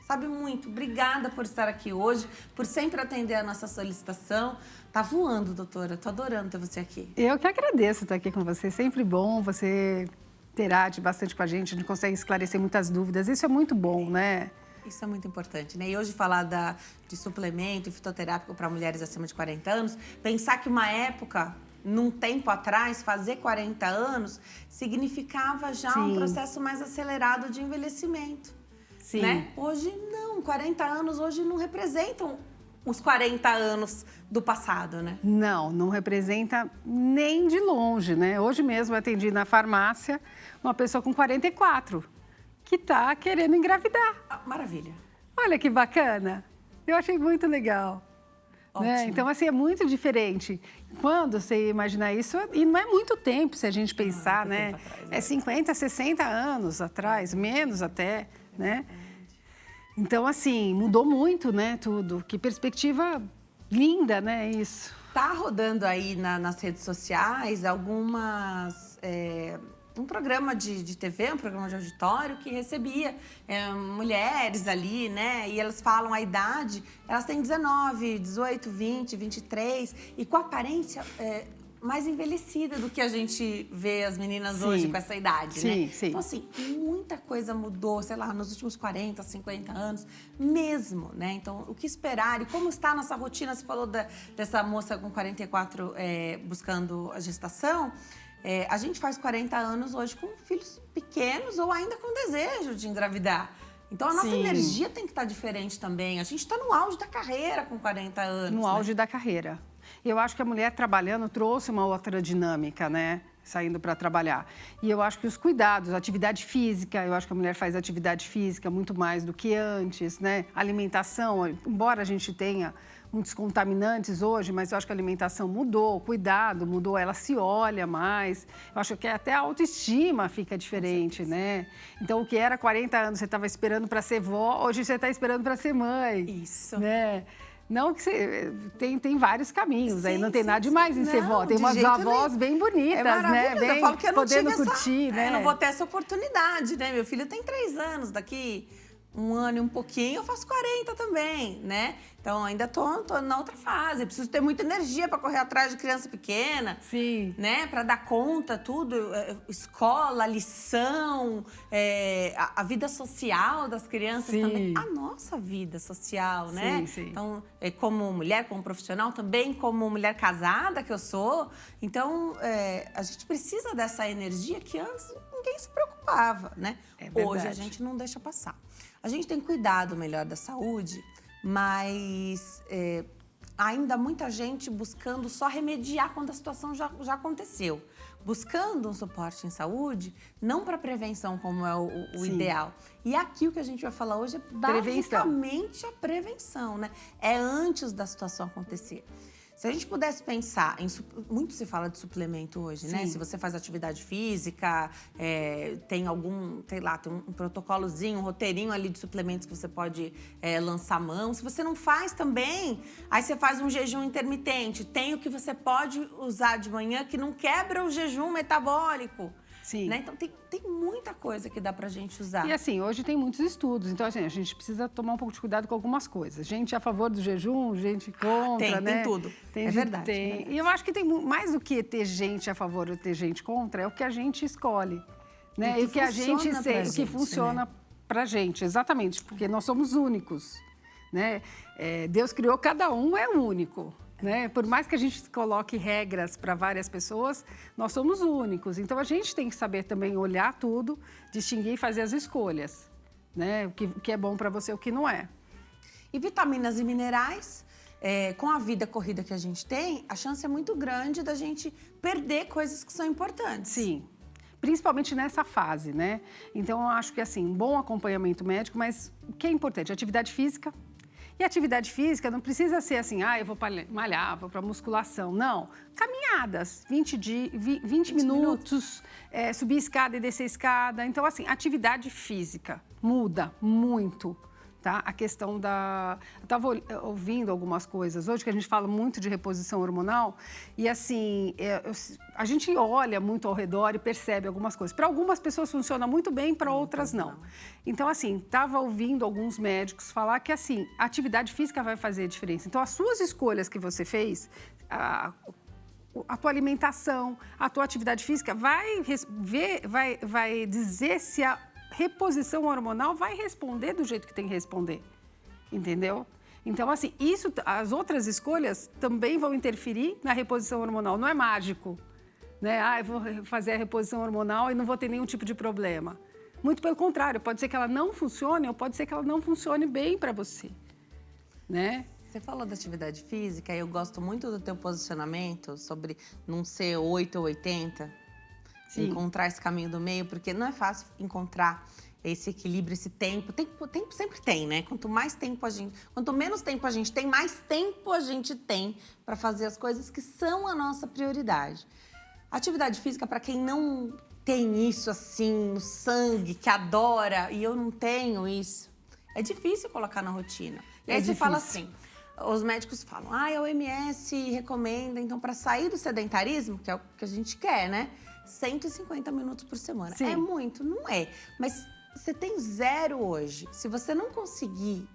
sabe muito. Obrigada por estar aqui hoje, por sempre atender a nossa solicitação. Tá voando, doutora. Tô adorando ter você aqui. Eu que agradeço estar aqui com você. Sempre bom, você interage bastante com a gente consegue esclarecer muitas dúvidas. Isso é muito bom, né? Isso é muito importante, né? E hoje falar de suplemento e fitoterápico para mulheres acima de 40 anos, pensar que uma época, num tempo atrás, fazer 40 anos, significava já um processo mais acelerado de envelhecimento. Sim. Né? Hoje não, 40 anos hoje não representam os 40 anos do passado, né? Não representa nem de longe, né? Hoje mesmo eu atendi na farmácia uma pessoa com 44 que está querendo engravidar. Maravilha. Olha que bacana. Eu achei muito legal. Né? Então, assim, é muito diferente. Quando você imaginar isso, e não é muito tempo se a gente pensar, né? Atrás, é 50, 60 anos atrás, menos até, né? Então, assim, mudou muito, né, tudo. Que perspectiva linda, né, isso. Tá rodando aí nas redes sociais um programa de TV, um programa de auditório que recebia mulheres ali, né? E elas falam a idade, elas têm 19, 18, 20, 23 e com a aparência mais envelhecida do que a gente vê as meninas hoje com essa idade, né? Sim. Então, assim, muita coisa mudou, sei lá, nos últimos 40, 50 anos mesmo, né? Então, o que esperar e como está a nossa rotina? Você falou dessa moça com 44 buscando a gestação. A gente faz 40 anos hoje com filhos pequenos ou ainda com desejo de engravidar. Então, a nossa energia tem que estar diferente também. A gente está no auge da carreira com 40 anos. No auge da carreira. Eu acho que a mulher trabalhando trouxe uma outra dinâmica, né? Saindo para trabalhar. E eu acho que os cuidados, atividade física, eu acho que a mulher faz atividade física muito mais do que antes, né? Alimentação, embora a gente tenha muitos contaminantes hoje, mas eu acho que a alimentação mudou, o cuidado mudou, ela se olha mais. Eu acho que até a autoestima fica diferente, né? Então, o que era 40 anos, você estava esperando para ser vó, hoje você está esperando para ser mãe. Isso. Né? Não que você... Tem vários caminhos, aí não tem nada demais em ser vó. Tem umas avós bem bonitas, né? Bem, eu falo que eu não podendo tive curtir, né? Eu não vou ter essa oportunidade, né? Meu filho tem 3 anos, daqui 1 ano e um pouquinho, eu faço 40 também, né? Então, ainda tô na outra fase. Preciso ter muita energia para correr atrás de criança pequena. Sim. Né? Para dar conta, tudo. Escola, lição, a vida social das crianças também. A nossa vida social, né? Sim. Então, como mulher, como profissional, também como mulher casada que eu sou. Então, a gente precisa dessa energia que antes ninguém se preocupava, né? Hoje a gente não deixa passar. A gente tem cuidado melhor da saúde, mas ainda muita gente buscando só remediar quando a situação já aconteceu. Buscando um suporte em saúde, não para prevenção como é o ideal. E aqui o que a gente vai falar hoje é basicamente a prevenção, né? É antes da situação acontecer. Se a gente pudesse pensar em... Muito se fala de suplemento hoje, né? Se você faz atividade física, tem algum, sei lá, tem um protocolozinho, um roteirinho ali de suplementos que você pode lançar mão. Se você não faz também, aí você faz um jejum intermitente. Tem o que você pode usar de manhã que não quebra o jejum metabólico. Sim. Né? Então, tem muita coisa que dá pra gente usar. E assim, hoje tem muitos estudos, então assim, a gente precisa tomar um pouco de cuidado com algumas coisas. Gente a favor do jejum, gente contra, né? Tem tudo. É verdade. E eu acho que tem mais do que ter gente a favor ou ter gente contra, é o que a gente escolhe. Né? E o que a gente o que funciona pra gente, exatamente, porque nós somos únicos. Né? Deus criou cada um, é único. Né? Por mais que a gente coloque regras para várias pessoas, nós somos únicos. Então, a gente tem que saber também olhar tudo, distinguir e fazer as escolhas. Né? O que é bom para você e o que não é. E vitaminas e minerais, com a vida corrida que a gente tem, a chance é muito grande da gente perder coisas que são importantes. Sim. Principalmente nessa fase, né? Então, eu acho que, assim, um bom acompanhamento médico, mas o que é importante? Atividade física. E atividade física não precisa ser assim, eu vou malhar, vou para musculação. Não, caminhadas, 20 minutos, subir escada e descer escada. Então, assim, atividade física muda muito, tá? A questão da... Eu estava ouvindo algumas coisas hoje, que a gente fala muito de reposição hormonal, e assim, a gente olha muito ao redor e percebe algumas coisas. Para algumas pessoas funciona muito bem, para outras não. Então, assim, estava ouvindo alguns médicos falar que, assim, a atividade física vai fazer a diferença. Então, as suas escolhas que você fez, a tua alimentação, a tua atividade física, vai dizer se a reposição hormonal vai responder do jeito que tem que responder, entendeu? Então, assim, as outras escolhas também vão interferir na reposição hormonal, não é mágico, né? Eu vou fazer a reposição hormonal e não vou ter nenhum tipo de problema. Muito pelo contrário, pode ser que ela não funcione ou pode ser que ela não funcione bem para você, né? Você falou da atividade física e eu gosto muito do teu posicionamento sobre não ser 8 ou 80. Sim. Encontrar esse caminho do meio, porque não é fácil encontrar esse equilíbrio, esse tempo. Tempo sempre tem, né? Quanto menos tempo a gente tem, mais tempo a gente tem para fazer as coisas que são a nossa prioridade. Atividade física, para quem não tem isso assim no sangue, que adora, e eu não tenho isso, é difícil colocar na rotina. E aí você fala assim, os médicos falam, a OMS recomenda, então, para sair do sedentarismo, que é o que a gente quer, né? 150 minutos por semana. Sim. É muito? Não é. Mas você tem 0 hoje. Se você não conseguir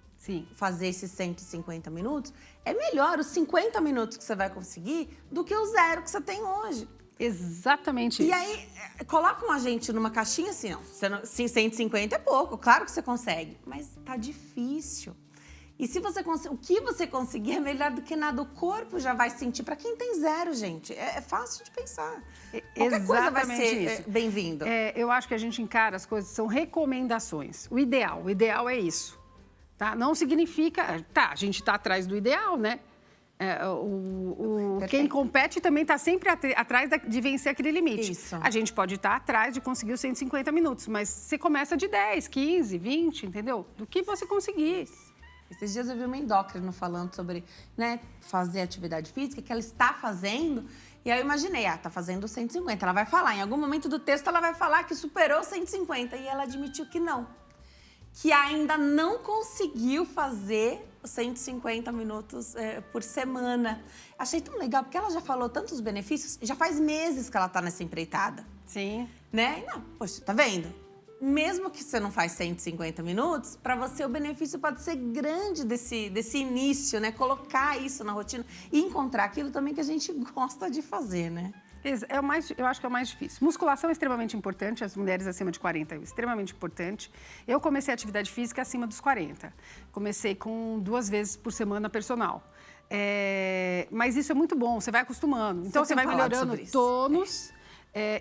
fazer esses 150 minutos, é melhor os 50 minutos que você vai conseguir do que o 0 que você tem hoje. Exatamente isso. E aí, colocam a gente numa caixinha assim, 150 é pouco, claro que você consegue, mas tá difícil. E se você o que você conseguir é melhor do que nada. O corpo já vai sentir. Para quem tem 0, gente, é fácil de pensar. Qualquer coisa vai ser bem-vindo. Eu acho que a gente encara as coisas, são recomendações. O ideal é isso. Tá? Não significa... a gente está atrás do ideal, né? Quem compete também está sempre atrás de vencer aquele limite. Isso. A gente pode estar atrás de conseguir os 150 minutos, mas você começa de 10, 15, 20, entendeu? Do que você conseguir. Esses dias eu vi uma endócrino falando sobre, né, fazer atividade física, que ela está fazendo. E aí eu imaginei, tá fazendo 150. Ela vai falar, em algum momento do texto ela vai falar que superou 150. E ela admitiu que não. Que ainda não conseguiu fazer 150 minutos por semana. Achei tão legal, porque ela já falou tantos benefícios, já faz meses que ela tá nessa empreitada. Sim. Né? Não, poxa, tá vendo? Mesmo que você não faz 150 minutos, para você o benefício pode ser grande desse início, né? Colocar isso na rotina e encontrar aquilo também que a gente gosta de fazer, né? Eu acho que é o mais difícil. Musculação é extremamente importante, as mulheres acima de 40 é extremamente importante. Eu comecei a atividade física acima dos 40. Comecei com 2 vezes por semana personal. Mas isso é muito bom, você vai acostumando. Então você vai melhorando tônus.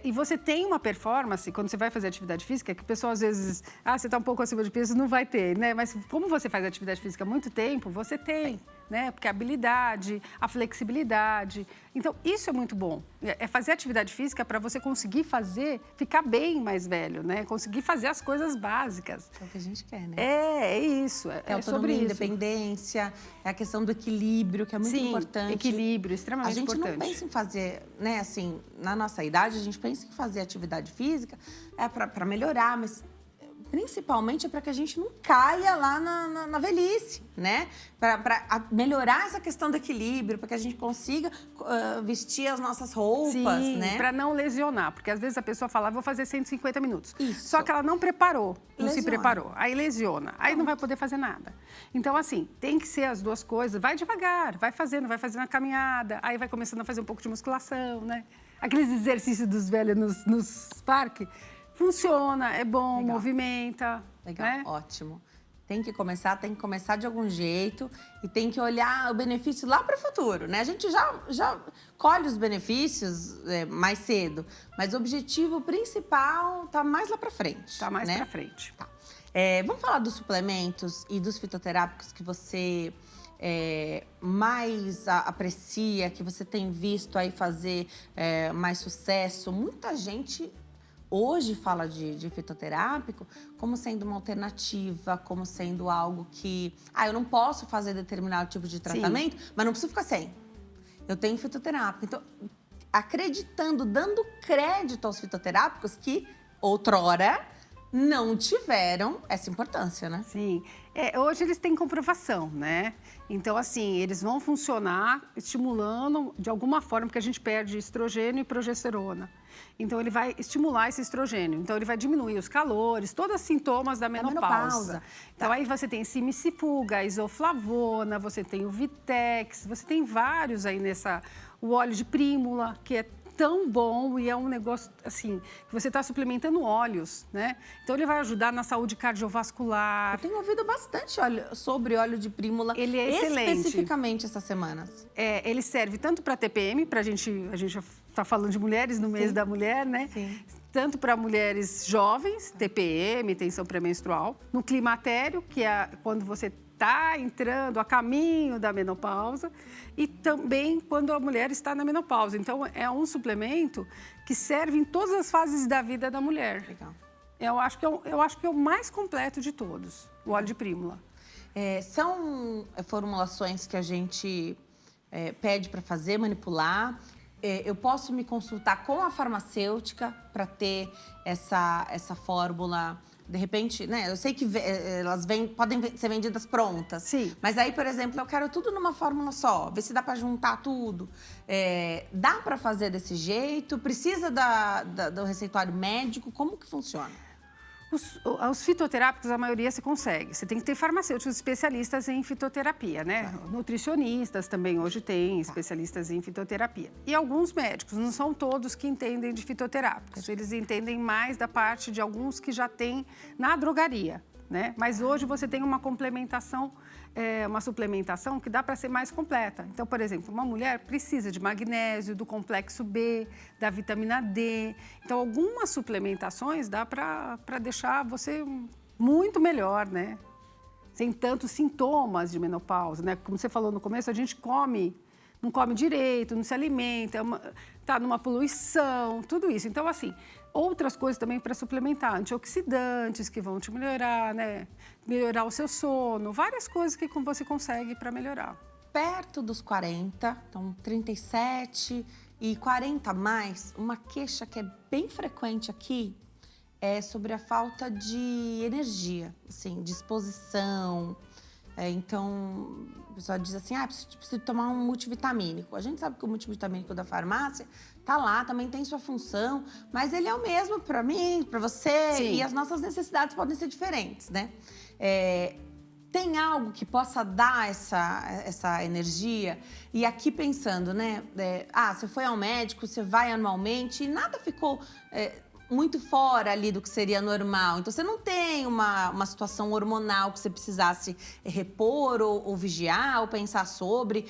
E você tem uma performance, quando você vai fazer atividade física, que o pessoal às vezes... você está um pouco acima de peso, não vai ter, né? Mas como você faz atividade física há muito tempo, você tem, né? Porque a habilidade, a flexibilidade... Então, isso é muito bom. É fazer atividade física para você conseguir ficar bem mais velho, né? Conseguir fazer as coisas básicas. É o que a gente quer, né? É isso. É sobre isso. Independência, é a questão do equilíbrio, que é muito importante. Equilíbrio, extremamente importante. A gente não pensa em fazer, né, assim, na nossa idade, a gente pensa em fazer atividade física para melhorar, mas principalmente é para que a gente não caia lá na velhice, né? Para melhorar essa questão do equilíbrio, para que a gente consiga vestir as nossas roupas, né? Para não lesionar, porque às vezes a pessoa fala, vou fazer 150 minutos. Isso. Só que ela não preparou, não se preparou. Aí lesiona, aí não vai poder fazer nada. Então, assim, tem que ser as duas coisas. Vai devagar, vai fazendo a caminhada, aí vai começando a fazer um pouco de musculação, né? Aqueles exercícios dos velhos nos parques. Funciona, é bom, legal. Movimenta. Legal, né? Ótimo. Tem que começar de algum jeito e tem que olhar o benefício lá para o futuro, né? A gente já colhe os benefícios mais cedo, mas o objetivo principal tá mais lá para frente. Tá mais né? para frente. Tá. Vamos falar dos suplementos e dos fitoterápicos que você mais aprecia, que você tem visto aí fazer mais sucesso. Muita gente hoje fala de fitoterápico como sendo uma alternativa, como sendo algo que... eu não posso fazer determinado tipo de tratamento, mas não preciso ficar sem. Eu tenho fitoterápico. Então, acreditando, dando crédito aos fitoterápicos que, outrora, não tiveram essa importância, né? Sim. Hoje eles têm comprovação, né? Então, assim, eles vão funcionar estimulando de alguma forma, porque a gente perde estrogênio e progesterona. Então, ele vai estimular esse estrogênio. Então, ele vai diminuir os calores, todos os sintomas da menopausa. Então, aí você tem simicifuga, isoflavona, você tem o Vitex, você tem vários aí o óleo de prímula, que é tão bom e é um negócio, assim, que você está suplementando óleos, né? Então, ele vai ajudar na saúde cardiovascular. Eu tenho ouvido bastante sobre óleo de prímula. Ele é excelente. Especificamente essas semanas. Ele serve tanto para TPM, a gente já está falando de mulheres no mês da mulher, né? Sim. Tanto para mulheres jovens, TPM, tensão pré-menstrual, no climatério, que é quando você está entrando a caminho da menopausa, e também quando a mulher está na menopausa. Então, é um suplemento que serve em todas as fases da vida da mulher. Legal. Eu acho que é o mais completo de todos, o óleo de prímula. São formulações que a gente pede para fazer, manipular. Eu posso me consultar com a farmacêutica para ter essa fórmula. De repente, né? Eu sei que elas podem ser vendidas prontas. Sim. Mas aí, por exemplo, eu quero tudo numa fórmula só. Ver se dá para juntar tudo. Dá para fazer desse jeito? Precisa do receituário médico? Como que funciona? Os fitoterápicos, a maioria se consegue. Você tem que ter farmacêuticos especialistas em fitoterapia, né? Nutricionistas também hoje têm especialistas em fitoterapia. E alguns médicos, não são todos que entendem de fitoterápicos. Eles entendem mais da parte de alguns que já têm na drogaria, né? Mas hoje você tem uma complementação, uma suplementação que dá para ser mais completa. Então, por exemplo, uma mulher precisa de magnésio, do complexo B, da vitamina D. Então, algumas suplementações dá para deixar você muito melhor, né? Sem tantos sintomas de menopausa, né? Como você falou no começo, a gente não come direito, não se alimenta, está numa poluição, tudo isso. Então, assim, outras coisas também para suplementar, antioxidantes que vão te melhorar, né? Melhorar o seu sono, várias coisas que você consegue para melhorar. Perto dos 40, então 37 e 40 a mais, uma queixa que é bem frequente aqui é sobre a falta de energia, assim, disposição. Então, o pessoal diz assim, preciso tomar um multivitamínico. A gente sabe que o multivitamínico da farmácia tá lá, também tem sua função, mas ele é o mesmo para mim, para você, Sim. E as nossas necessidades podem ser diferentes, né? Tem algo que possa dar essa energia? E aqui pensando, né? Você foi ao médico, você vai anualmente e nada ficou muito fora ali do que seria normal. Então, você não tem uma situação hormonal que você precisasse repor ou vigiar ou pensar sobre.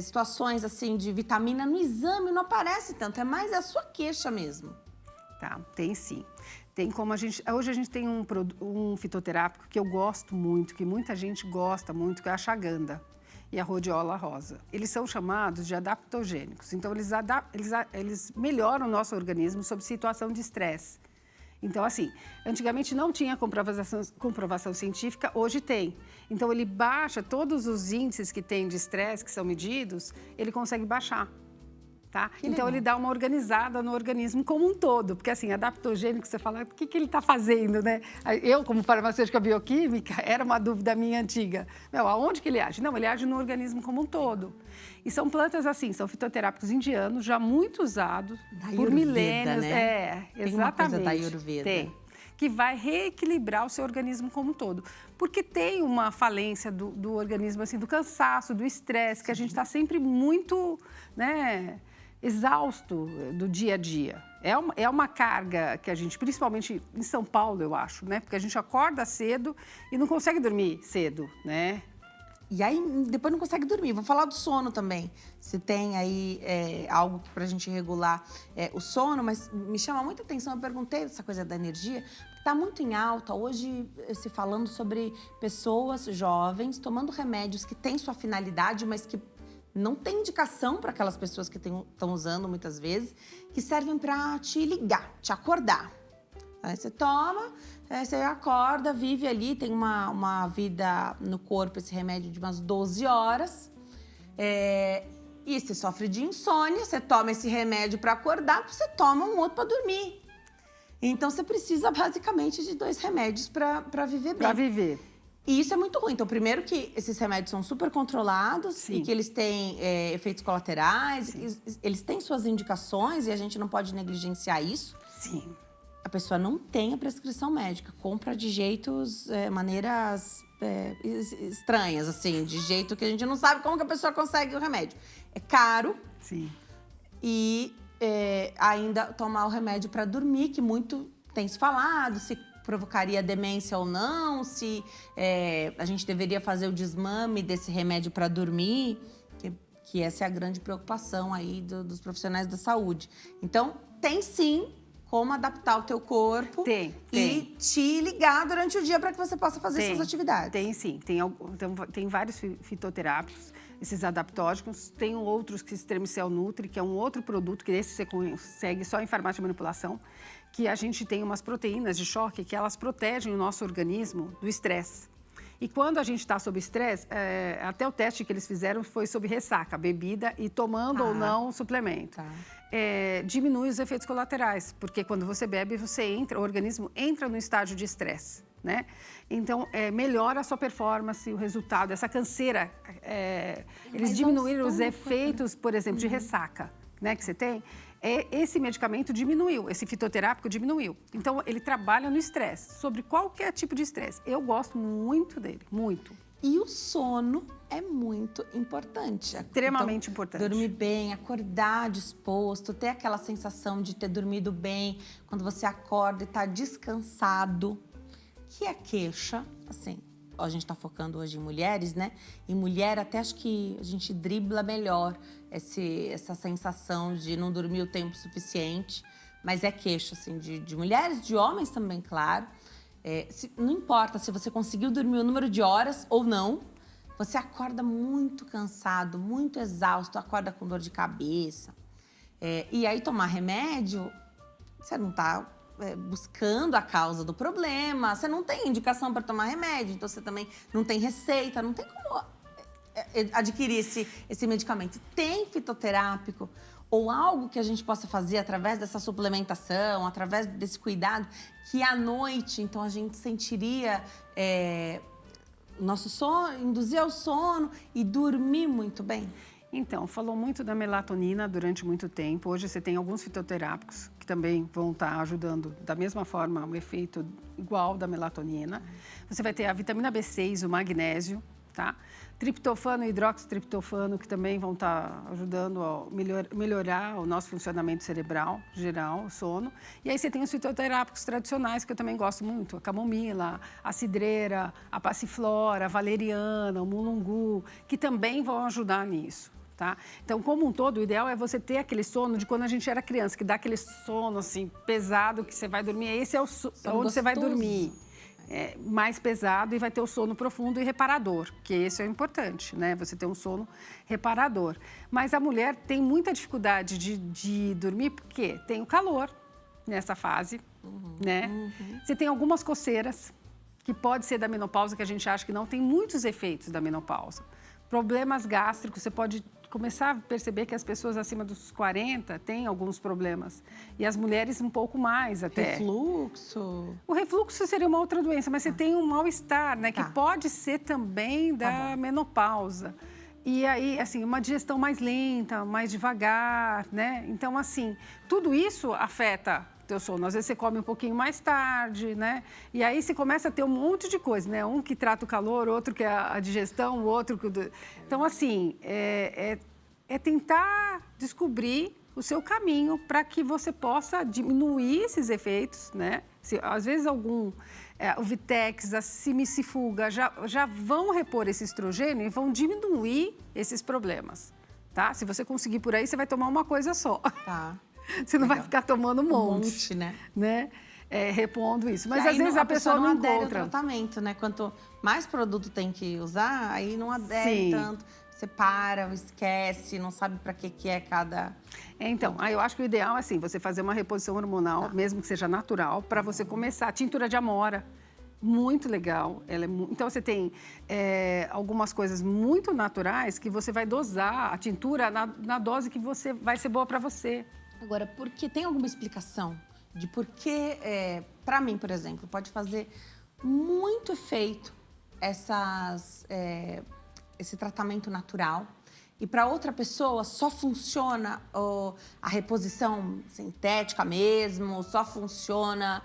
Situações, assim, de vitamina no exame não aparece tanto. É mais a sua queixa mesmo. Tá, tem sim. Tem como hoje a gente tem um fitoterápico que eu gosto muito, que muita gente gosta muito, que é a Ashwagandha e a rhodiola rosa. Eles são chamados de adaptogênicos. Então, eles melhoram o nosso organismo sob situação de estresse. Então, assim, antigamente não tinha comprovação científica, hoje tem. Então, ele baixa todos os índices que tem de estresse, que são medidos, ele consegue baixar. Tá? Então, ele dá uma organizada no organismo como um todo. Porque, assim, adaptogênico, você fala, o que ele está fazendo, né? Eu, como farmacêutica bioquímica, era uma dúvida minha antiga. Aonde que ele age? Não, ele age no organismo como um todo. E são plantas, assim, são fitoterápicos indianos, já muito usados por milênios. Né? Exatamente. Tem uma coisa da Ayurveda. Tem. Que vai reequilibrar o seu organismo como um todo. Porque tem uma falência do organismo, assim, do cansaço, do estresse, que a gente está sempre muito, né, exausto do dia a dia. É uma carga que a gente, principalmente em São Paulo, eu acho, né? Porque a gente acorda cedo e não consegue dormir cedo, né? E aí, depois não consegue dormir. Vou falar do sono também. Se tem aí algo pra gente regular o sono, mas me chama muita atenção, eu perguntei essa coisa da energia, porque tá muito em alta hoje se falando sobre pessoas jovens tomando remédios que têm sua finalidade, mas que não tem indicação para aquelas pessoas que estão usando muitas vezes, que servem para te ligar, te acordar. Aí você toma, você acorda, vive ali, tem uma vida no corpo, esse remédio de umas 12 horas. E você sofre de insônia, você toma esse remédio para acordar, você toma um outro para dormir. Então, você precisa basicamente de 2 remédios para viver bem. Para viver. E isso é muito ruim. Então, primeiro que esses remédios são super controlados. Sim. E que eles têm efeitos colaterais, eles têm suas indicações e a gente não pode negligenciar isso. Sim. A pessoa não tem a prescrição médica, compra de maneiras estranhas, assim, de jeito que a gente não sabe como que a pessoa consegue o remédio. É caro. Sim. E ainda tomar o remédio para dormir, que muito tem se falado, se provocaria demência ou não, se a gente deveria fazer o desmame desse remédio para dormir, que essa é a grande preocupação aí dos profissionais da saúde. Então, tem sim como adaptar o teu corpo e te ligar durante o dia para que você possa fazer suas atividades. Tem sim, tem vários fitoterápicos, esses adaptógenos, tem outros que Extremicel Nutri, que é um outro produto, que esse você consegue só em farmácia de manipulação, que a gente tem umas proteínas de choque que elas protegem o nosso organismo do estresse. E quando a gente está sob estresse, até o teste que eles fizeram foi sobre ressaca, bebida e tomando ou não suplemento. Diminui os efeitos colaterais, porque quando você bebe, o organismo entra no estágio de estresse, né? Então, melhora a sua performance, o resultado, essa canseira. Eles diminuíram os efeitos, por exemplo, de ressaca, né, que você tem. Esse medicamento diminuiu, esse fitoterápico diminuiu. Então, ele trabalha no estresse, sobre qualquer tipo de estresse. Eu gosto muito dele, muito. E o sono é muito importante. Extremamente importante. Dormir bem, acordar disposto, ter aquela sensação de ter dormido bem. Quando você acorda e está descansado, que é queixa, assim, a gente tá focando hoje em mulheres, né? Em mulher, até acho que a gente dribla melhor essa sensação de não dormir o tempo suficiente. Mas é queixa, assim, de mulheres, de homens também, claro. Não importa se você conseguiu dormir o número de horas ou não, você acorda muito cansado, muito exausto, acorda com dor de cabeça. E aí tomar remédio, você não tá buscando a causa do problema, você não tem indicação para tomar remédio, então você também não tem receita, não tem como adquirir esse medicamento. Tem fitoterápico ou algo que a gente possa fazer através dessa suplementação, através desse cuidado, que à noite, então, a gente sentiria nosso sono, induzir ao sono e dormir muito bem? Então, falou muito da melatonina durante muito tempo. Hoje você tem alguns fitoterápicos que também vão estar ajudando da mesma forma, um efeito igual da melatonina. Você vai ter a vitamina B6, o magnésio, tá? Triptofano e hidroxitriptofano, que também vão estar ajudando a melhorar o nosso funcionamento cerebral, geral, o sono. E aí você tem os fitoterápicos tradicionais, que eu também gosto muito, a camomila, a cidreira, a passiflora, a valeriana, o mulungu, que também vão ajudar nisso. Tá? Então, como um todo, o ideal é você ter aquele sono de quando a gente era criança, que dá aquele sono assim, pesado, que você vai dormir. Esse é onde você vai dormir. Mais pesado e vai ter o sono profundo e reparador, que esse é o importante, né? Você ter um sono reparador. Mas a mulher tem muita dificuldade de dormir porque tem o calor nessa fase, né? Você tem algumas coceiras, que pode ser da menopausa, que a gente acha que não, tem muitos efeitos da menopausa. Problemas gástricos, você pode começar a perceber que as pessoas acima dos 40 têm alguns problemas. E as mulheres um pouco mais até. Refluxo? O refluxo seria uma outra doença, mas você tem um mal-estar, né? Que pode ser também da menopausa. E aí, assim, uma digestão mais lenta, mais devagar, né? Então, assim, tudo isso afeta teu sono. Às vezes você come um pouquinho mais tarde, né? E aí você começa a ter um monte de coisa, né? Um que trata o calor, outro que é a digestão, o outro que... Então, assim, é tentar descobrir o seu caminho para que você possa diminuir esses efeitos, né? Às vezes o Vitex, a Simicifuga já vão repor esse estrogênio e vão diminuir esses problemas, tá? Se você conseguir por aí, você vai tomar uma coisa só. Tá. Você não vai ficar tomando um monte, né? Repondo isso. Mas às vezes a pessoa não adere encontra. ao tratamento, né? Quanto mais produto tem que usar, aí não adere tanto. Você para, esquece, não sabe para que é cada... Então, aí eu acho que o ideal é assim, você fazer uma reposição hormonal, mesmo que seja natural, para você começar. A tintura de amora, muito legal. Então, você tem algumas coisas muito naturais que você vai dosar a tintura na dose que vai ser boa para você. Agora, tem alguma explicação de por que, para mim, por exemplo, pode fazer muito efeito esse tratamento natural e para outra pessoa só funciona a reposição sintética mesmo, só funciona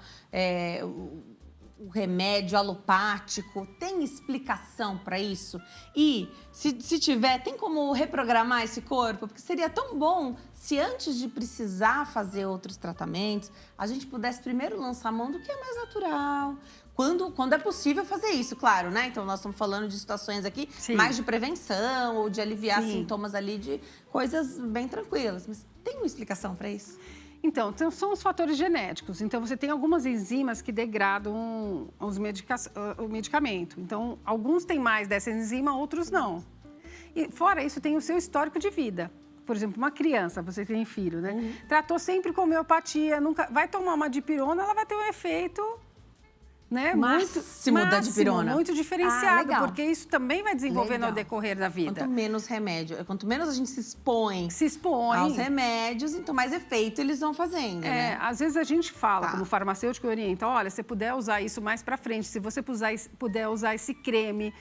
o remédio alopático? Tem explicação para isso? E, se tiver, tem como reprogramar esse corpo? Porque seria tão bom se antes de precisar fazer outros tratamentos, a gente pudesse primeiro lançar mão do que é mais natural. Quando é possível fazer isso, claro, né? Então, nós estamos falando de situações aqui mais de prevenção ou de aliviar sintomas ali de coisas bem tranquilas. Mas tem uma explicação para isso? Então, são os fatores genéticos. Então, você tem algumas enzimas que degradam o medicamento. Então, alguns têm mais dessa enzima, outros não. E, fora isso, tem o seu histórico de vida. Por exemplo, uma criança, você tem filho, né? Tratou sempre com homeopatia, nunca vai tomar uma dipirona, ela vai ter um efeito... Né? Máximo da dipirona. Muito diferenciado, porque isso também vai desenvolvendo ao decorrer da vida. Quanto menos remédio, quanto menos a gente se expõe aos remédios, então mais efeito eles vão fazendo, né? Às vezes a gente fala, como farmacêutico, orienta, olha, se puder usar isso mais pra frente, se você puder usar esse creme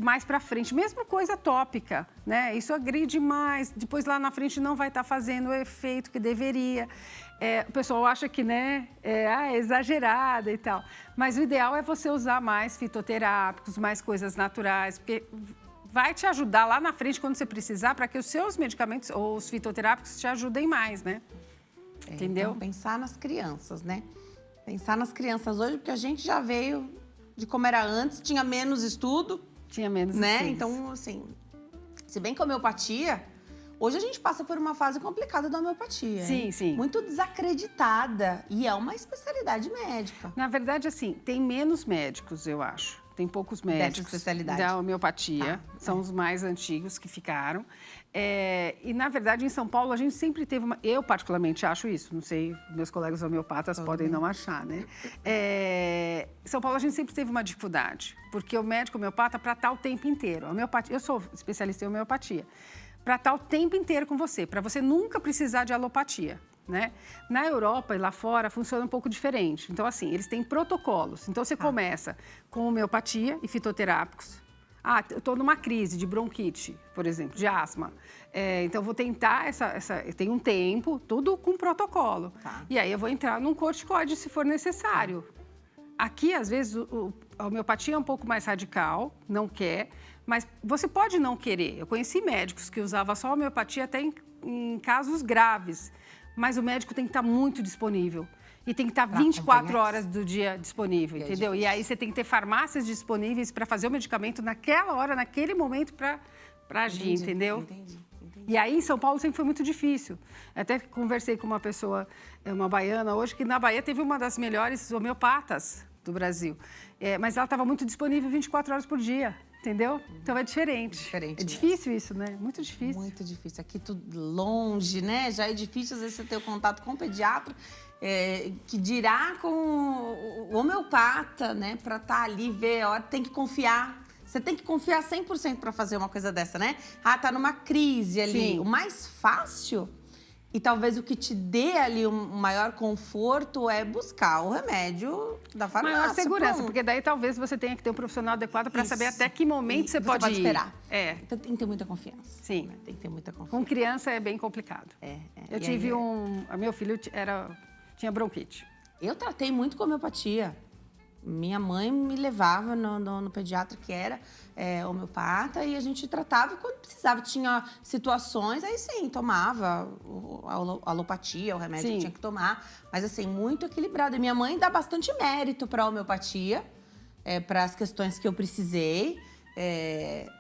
mais pra frente, mesmo coisa tópica, né? Isso agride mais, depois lá na frente não vai estar fazendo o efeito que deveria. O pessoal acha que, né, é exagerada e tal. Mas o ideal é você usar mais fitoterápicos, mais coisas naturais, porque vai te ajudar lá na frente quando você precisar, para que os seus medicamentos ou os fitoterápicos te ajudem mais, né? Entendeu? Então, pensar nas crianças, né? Pensar nas crianças hoje, porque a gente já veio de como era antes, tinha menos estudo, Tinha menos né? estresse. Então, assim, se bem que a homeopatia, hoje a gente passa por uma fase complicada da homeopatia. Sim, hein? sim. Muito desacreditada. E é uma especialidade médica. Na verdade, assim, tem menos médicos, eu acho. Tem poucos médicos especialidade. da homeopatia. Tá, São os mais antigos que ficaram. E, na verdade, em São Paulo, a gente sempre teve uma... Eu, particularmente, acho isso. Não sei, meus colegas homeopatas podem não achar, né? Em São Paulo, a gente sempre teve uma dificuldade. Porque o médico homeopata para estar o tempo inteiro. A homeopatia, eu sou especialista em homeopatia. Para estar o tempo inteiro com você. Para você nunca precisar de alopatia. Né? Na Europa e lá fora funciona um pouco diferente. Então, assim, eles têm protocolos. Então, você começa com homeopatia e fitoterápicos. Ah, eu estou numa crise de bronquite, por exemplo, de asma. Então, eu vou tentar tem um tempo, tudo com protocolo. Tá. E aí, eu vou entrar num corticoide se for necessário. Aqui, às vezes, a homeopatia é um pouco mais radical, não quer, mas você pode não querer. Eu conheci médicos que usavam só homeopatia até em casos graves. Mas o médico tem que estar muito disponível. E tem que estar 24 horas do dia disponível, entendeu? E aí você tem que ter farmácias disponíveis para fazer o medicamento naquela hora, naquele momento, para agir, entendeu? Entendi. E aí, em São Paulo, sempre foi muito difícil. Até conversei com uma pessoa, uma baiana hoje, que na Bahia teve uma das melhores homeopatas do Brasil. Mas ela estava muito disponível 24 horas por dia. Entendeu? Então é diferente. É difícil isso, né? Muito difícil. Muito difícil. Aqui tudo longe, né? Já é difícil, às vezes, você ter o contato com o pediatra, que dirá com o homeopata, né? Para estar ali, ver, ó, tem que confiar. Você tem que confiar 100% para fazer uma coisa dessa, né? Ah, tá numa crise ali. Sim. O mais fácil... E talvez o que te dê ali um maior conforto é buscar o remédio da farmácia. Maior segurança, porque daí talvez você tenha que ter um profissional adequado para saber até que momento você pode ir. esperar. É. Então tem que ter muita confiança. Sim. Né? Tem que ter muita confiança. Com criança é bem complicado. Eu E tive aí, meu filho tinha bronquite. Eu tratei muito com homeopatia. Minha mãe me levava no pediatra que era homeopata e a gente tratava quando precisava. Tinha situações, aí sim, tomava a alopatia, o remédio que tinha que tomar. Mas assim, muito equilibrado. E minha mãe dá bastante mérito para a homeopatia, para as questões que eu precisei.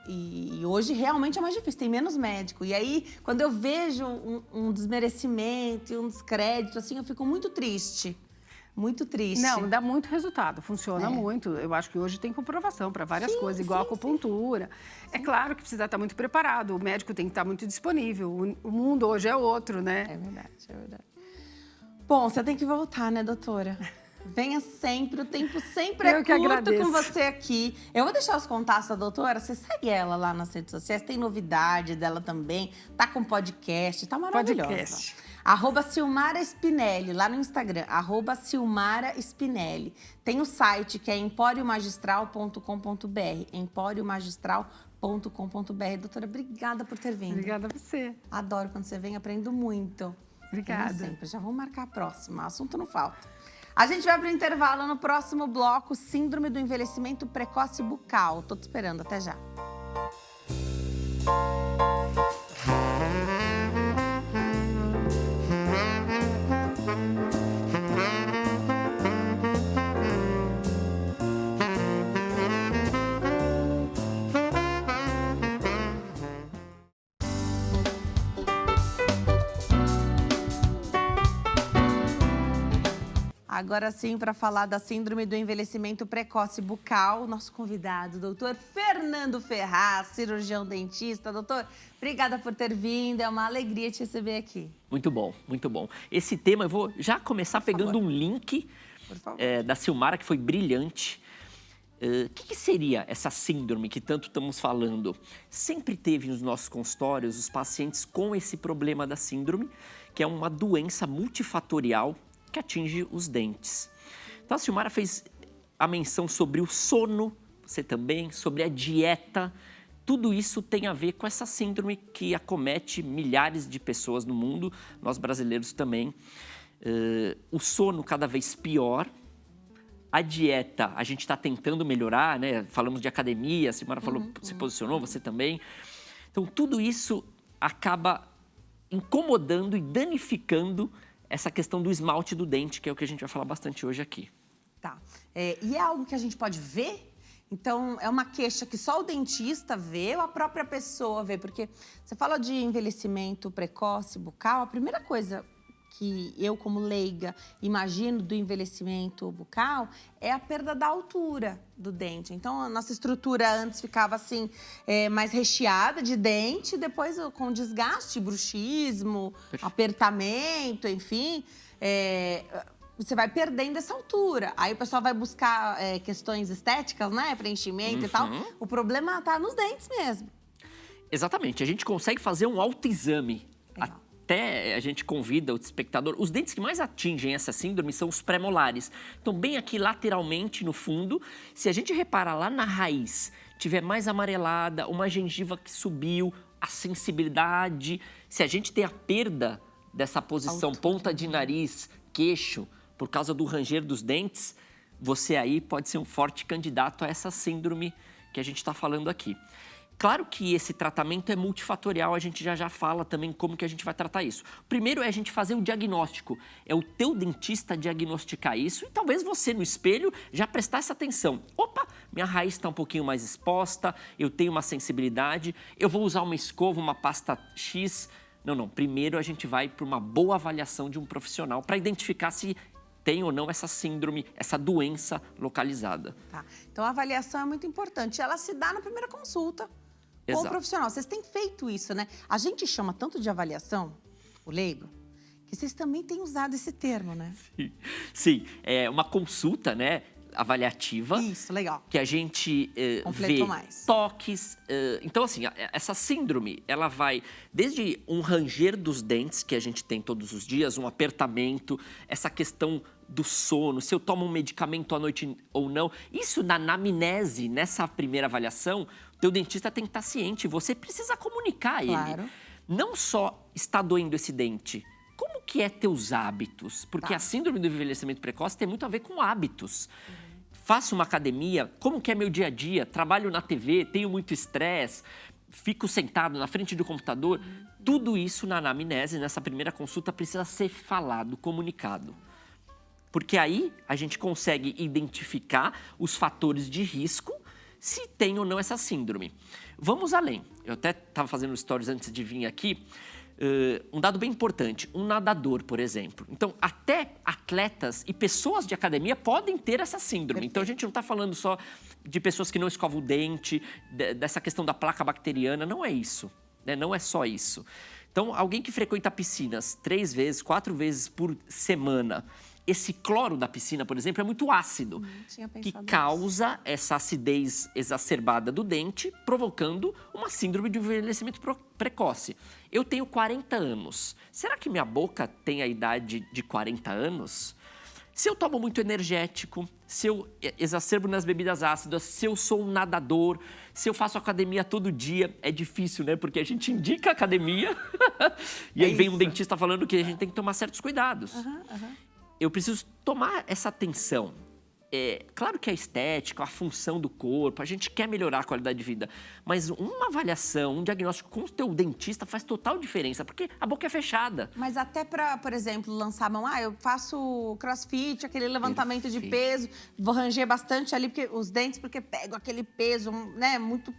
E hoje realmente é mais difícil, tem menos médico. E aí, quando eu vejo um desmerecimento e um descrédito, assim, eu fico muito triste. Muito triste. Não, dá muito resultado, funciona muito. Eu acho que hoje tem comprovação para várias coisas, igual a acupuntura. É claro que precisa estar muito preparado, o médico tem que estar muito disponível. O mundo hoje é outro, né? É verdade, é verdade. Bom, você tem que voltar, né, doutora? Venha sempre, o tempo sempre é curto com você aqui. Eu vou deixar os contatos da doutora, você segue ela lá nas redes sociais, tem novidade dela também, tá com podcast, tá maravilhosa. Podcast. @Silmara Spinelli, lá no Instagram, @Silmara Spinelli. Tem o site que é emporiomagistral.com.br, emporiomagistral.com.br. Doutora, obrigada por ter vindo. Obrigada a você. Adoro quando você vem, aprendo muito. Obrigada. Como sempre, já vamos marcar a próxima, assunto não falta. A gente vai para o intervalo no próximo bloco, Síndrome do Envelhecimento Precoce Bucal. Tô te esperando, até já. Agora sim, para falar da Síndrome do Envelhecimento Precoce Bucal, nosso convidado, doutor Fernando Ferraz, cirurgião dentista. Doutor, obrigada por ter vindo, é uma alegria te receber aqui. Muito bom, muito bom. Esse tema, eu vou já começar pegando um link da Silmara, que foi brilhante. O que seria essa síndrome que tanto estamos falando? Sempre teve nos nossos consultórios os pacientes com esse problema da síndrome, que é uma doença multifatorial que atinge os dentes. Então a Silmara fez a menção sobre o sono, você também, sobre a dieta. Tudo isso tem a ver com essa síndrome que acomete milhares de pessoas no mundo, nós brasileiros também. O sono cada vez pior. A dieta, a gente está tentando melhorar, né? Falamos de academia, a Silmara se posicionou, você também. Então tudo isso acaba incomodando e danificando essa questão do esmalte do dente, que é o que a gente vai falar bastante hoje aqui. Tá. E é algo que a gente pode ver? Então, é uma queixa que só o dentista vê ou a própria pessoa vê? Porque você fala de envelhecimento precoce bucal, a primeira coisa que eu, como leiga, imagino do envelhecimento bucal é a perda da altura do dente. Então, a nossa estrutura antes ficava assim, mais recheada de dente, depois com desgaste, bruxismo, apertamento, enfim, você vai perdendo essa altura. Aí o pessoal vai buscar questões estéticas, né? Preenchimento e tal. O problema tá nos dentes mesmo. Exatamente. A gente consegue fazer um autoexame. Legal. Até a gente convida o espectador. Os dentes que mais atingem essa síndrome são os pré-molares. Então, bem aqui lateralmente no fundo, se a gente reparar lá na raiz, tiver mais amarelada, uma gengiva que subiu, a sensibilidade, se a gente tem a perda dessa posição ponta de nariz, queixo, por causa do ranger dos dentes, você aí pode ser um forte candidato a essa síndrome que a gente está falando aqui. Claro que esse tratamento é multifatorial, a gente já fala também como que a gente vai tratar isso. Primeiro é a gente fazer o diagnóstico, é o teu dentista diagnosticar isso e talvez você no espelho já prestar essa atenção. Opa, minha raiz está um pouquinho mais exposta, eu tenho uma sensibilidade, eu vou usar uma escova, uma pasta X. Não, primeiro a gente vai para uma boa avaliação de um profissional para identificar se tem ou não essa síndrome, essa doença localizada. Tá. Então, a avaliação é muito importante. Ela se dá na primeira consulta com o profissional. Vocês têm feito isso, né? A gente chama tanto de avaliação, o leigo, que vocês também têm usado esse termo, né? Sim, é uma consulta, né? Avaliativa. Isso, legal. Que a gente vê toques. Então, assim, essa síndrome, ela vai desde um ranger dos dentes, que a gente tem todos os dias, um apertamento, essa questão do sono, se eu tomo um medicamento à noite ou não. Isso na anamnese, nessa primeira avaliação, o teu dentista tem que estar ciente, você precisa comunicar a ele. Não só está doendo esse dente, como que é teus hábitos? Porque a síndrome do envelhecimento precoce tem muito a ver com hábitos. Faço uma academia, como que é meu dia a dia? Trabalho na TV, tenho muito estresse, fico sentado na frente do computador. Tudo isso na anamnese, nessa primeira consulta, precisa ser falado, comunicado. Porque aí a gente consegue identificar os fatores de risco se tem ou não essa síndrome. Vamos além. Eu até estava fazendo stories antes de vir aqui. Um dado bem importante, um nadador, por exemplo. Então, até atletas e pessoas de academia podem ter essa síndrome. Então, a gente não está falando só de pessoas que não escovam o dente, dessa questão da placa bacteriana, não é isso, né? Não é só isso. Então, alguém que frequenta piscinas 3 vezes, 4 vezes por semana, esse cloro da piscina, por exemplo, é muito ácido, que causa essa acidez exacerbada do dente, provocando uma síndrome de envelhecimento precoce. Eu tenho 40 anos. Será que minha boca tem a idade de 40 anos? Se eu tomo muito energético, se eu exacerbo nas bebidas ácidas, se eu sou um nadador, se eu faço academia todo dia, é difícil, né? Porque a gente indica academia e aí vem um dentista falando que a gente tem que tomar certos cuidados. Eu preciso tomar essa atenção. Claro que a estética, a função do corpo, a gente quer melhorar a qualidade de vida, mas uma avaliação, um diagnóstico com o teu dentista faz total diferença, porque a boca é fechada. Mas até para, por exemplo, lançar a mão, eu faço crossfit, aquele levantamento de peso, vou ranger bastante ali os dentes, porque pego aquele peso, né, muito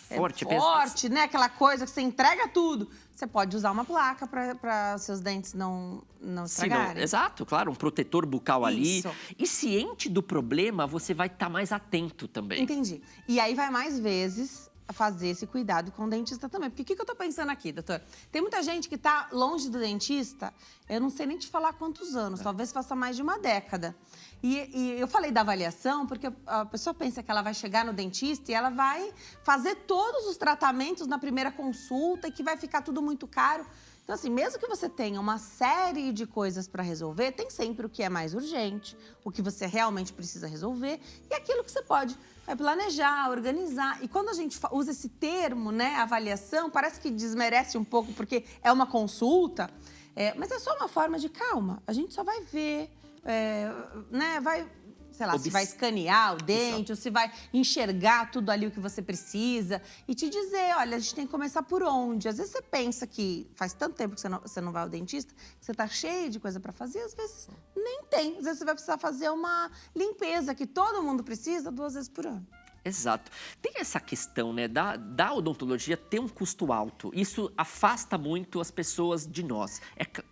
forte, né? Aquela coisa que você entrega tudo. Você pode usar uma placa para seus dentes não estragarem. Exato, claro, um protetor bucal ali. E ciente do problema, você vai estar mais atento também. Entendi. E aí vai mais vezes fazer esse cuidado com o dentista também. Porque o que eu tô pensando aqui, doutor? Tem muita gente que tá longe do dentista, eu não sei nem te falar quantos anos, talvez faça mais de uma década. E eu falei da avaliação porque a pessoa pensa que ela vai chegar no dentista e ela vai fazer todos os tratamentos na primeira consulta e que vai ficar tudo muito caro. Então, assim, mesmo que você tenha uma série de coisas para resolver, tem sempre o que é mais urgente, o que você realmente precisa resolver e aquilo que você pode planejar, organizar. E quando a gente usa esse termo, né, avaliação, parece que desmerece um pouco porque é uma consulta, mas é só uma forma de calma. A gente só vai ver, né, sei lá, se vai escanear o dente, ou se vai enxergar tudo ali o que você precisa e te dizer, olha, a gente tem que começar por onde? Às vezes você pensa que faz tanto tempo que você não vai ao dentista, que você tá cheio de coisa para fazer, às vezes nem tem. Às vezes você vai precisar fazer uma limpeza que todo mundo precisa 2 vezes por ano. Exato. Tem essa questão, né, da odontologia ter um custo alto. Isso afasta muito as pessoas de nós.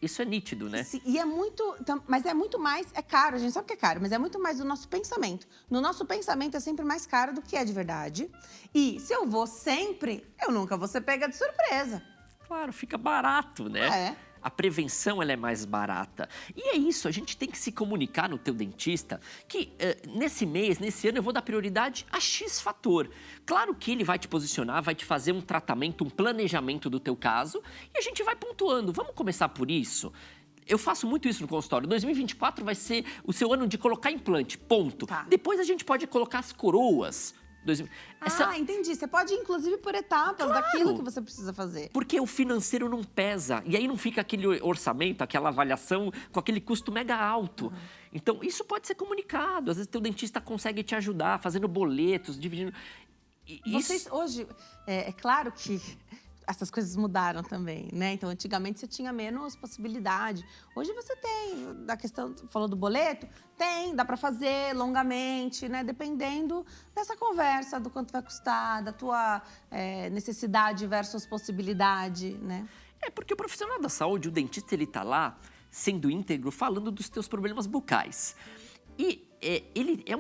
Isso é nítido, né? Sim, e é muito, mas é muito mais, é caro, a gente sabe que é caro, mas é muito mais do nosso pensamento. No nosso pensamento é sempre mais caro do que é de verdade. E se eu vou sempre, eu nunca vou ser pega de surpresa. Claro, fica barato, né? É. A prevenção ela é mais barata. E é isso, a gente tem que se comunicar no teu dentista que nesse mês, nesse ano, eu vou dar prioridade a X fator. Claro que ele vai te posicionar, vai te fazer um tratamento, um planejamento do teu caso e a gente vai pontuando. Vamos começar por isso? Eu faço muito isso no consultório. 2024 vai ser o seu ano de colocar implante, ponto. Tá. Depois a gente pode colocar as coroas. Entendi. Você pode, inclusive, por etapas daquilo que você precisa fazer. Porque o financeiro não pesa. E aí não fica aquele orçamento, aquela avaliação com aquele custo mega alto. Então, isso pode ser comunicado. Às vezes, teu dentista consegue te ajudar, fazendo boletos, dividindo... Vocês, hoje, é claro que essas coisas mudaram também, né? Então, antigamente você tinha menos possibilidade. Hoje você tem, da questão, falou do boleto, dá para fazer longamente, né? Dependendo dessa conversa, do quanto vai custar, da tua necessidade versus possibilidade, né? É porque o profissional da saúde, o dentista, ele tá lá, sendo íntegro, falando dos teus problemas bucais. E ele é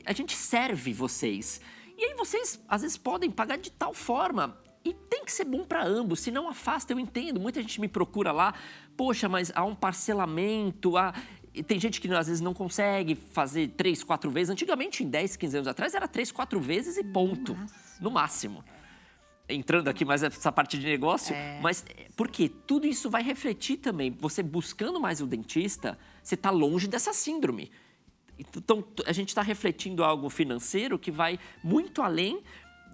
a gente serve vocês. E aí vocês, às vezes, podem pagar de tal forma... E tem que ser bom para ambos, se não afasta, eu entendo. Muita gente me procura lá, poxa, mas há um parcelamento, e tem gente que às vezes não consegue fazer 3, 4 vezes. Antigamente, em 10, 15 anos atrás, era 3, 4 vezes e ponto, no máximo. Entrando aqui mais essa parte de negócio, mas porque tudo isso vai refletir também. Você buscando mais o dentista, você está longe dessa síndrome. Então, a gente está refletindo algo financeiro que vai muito além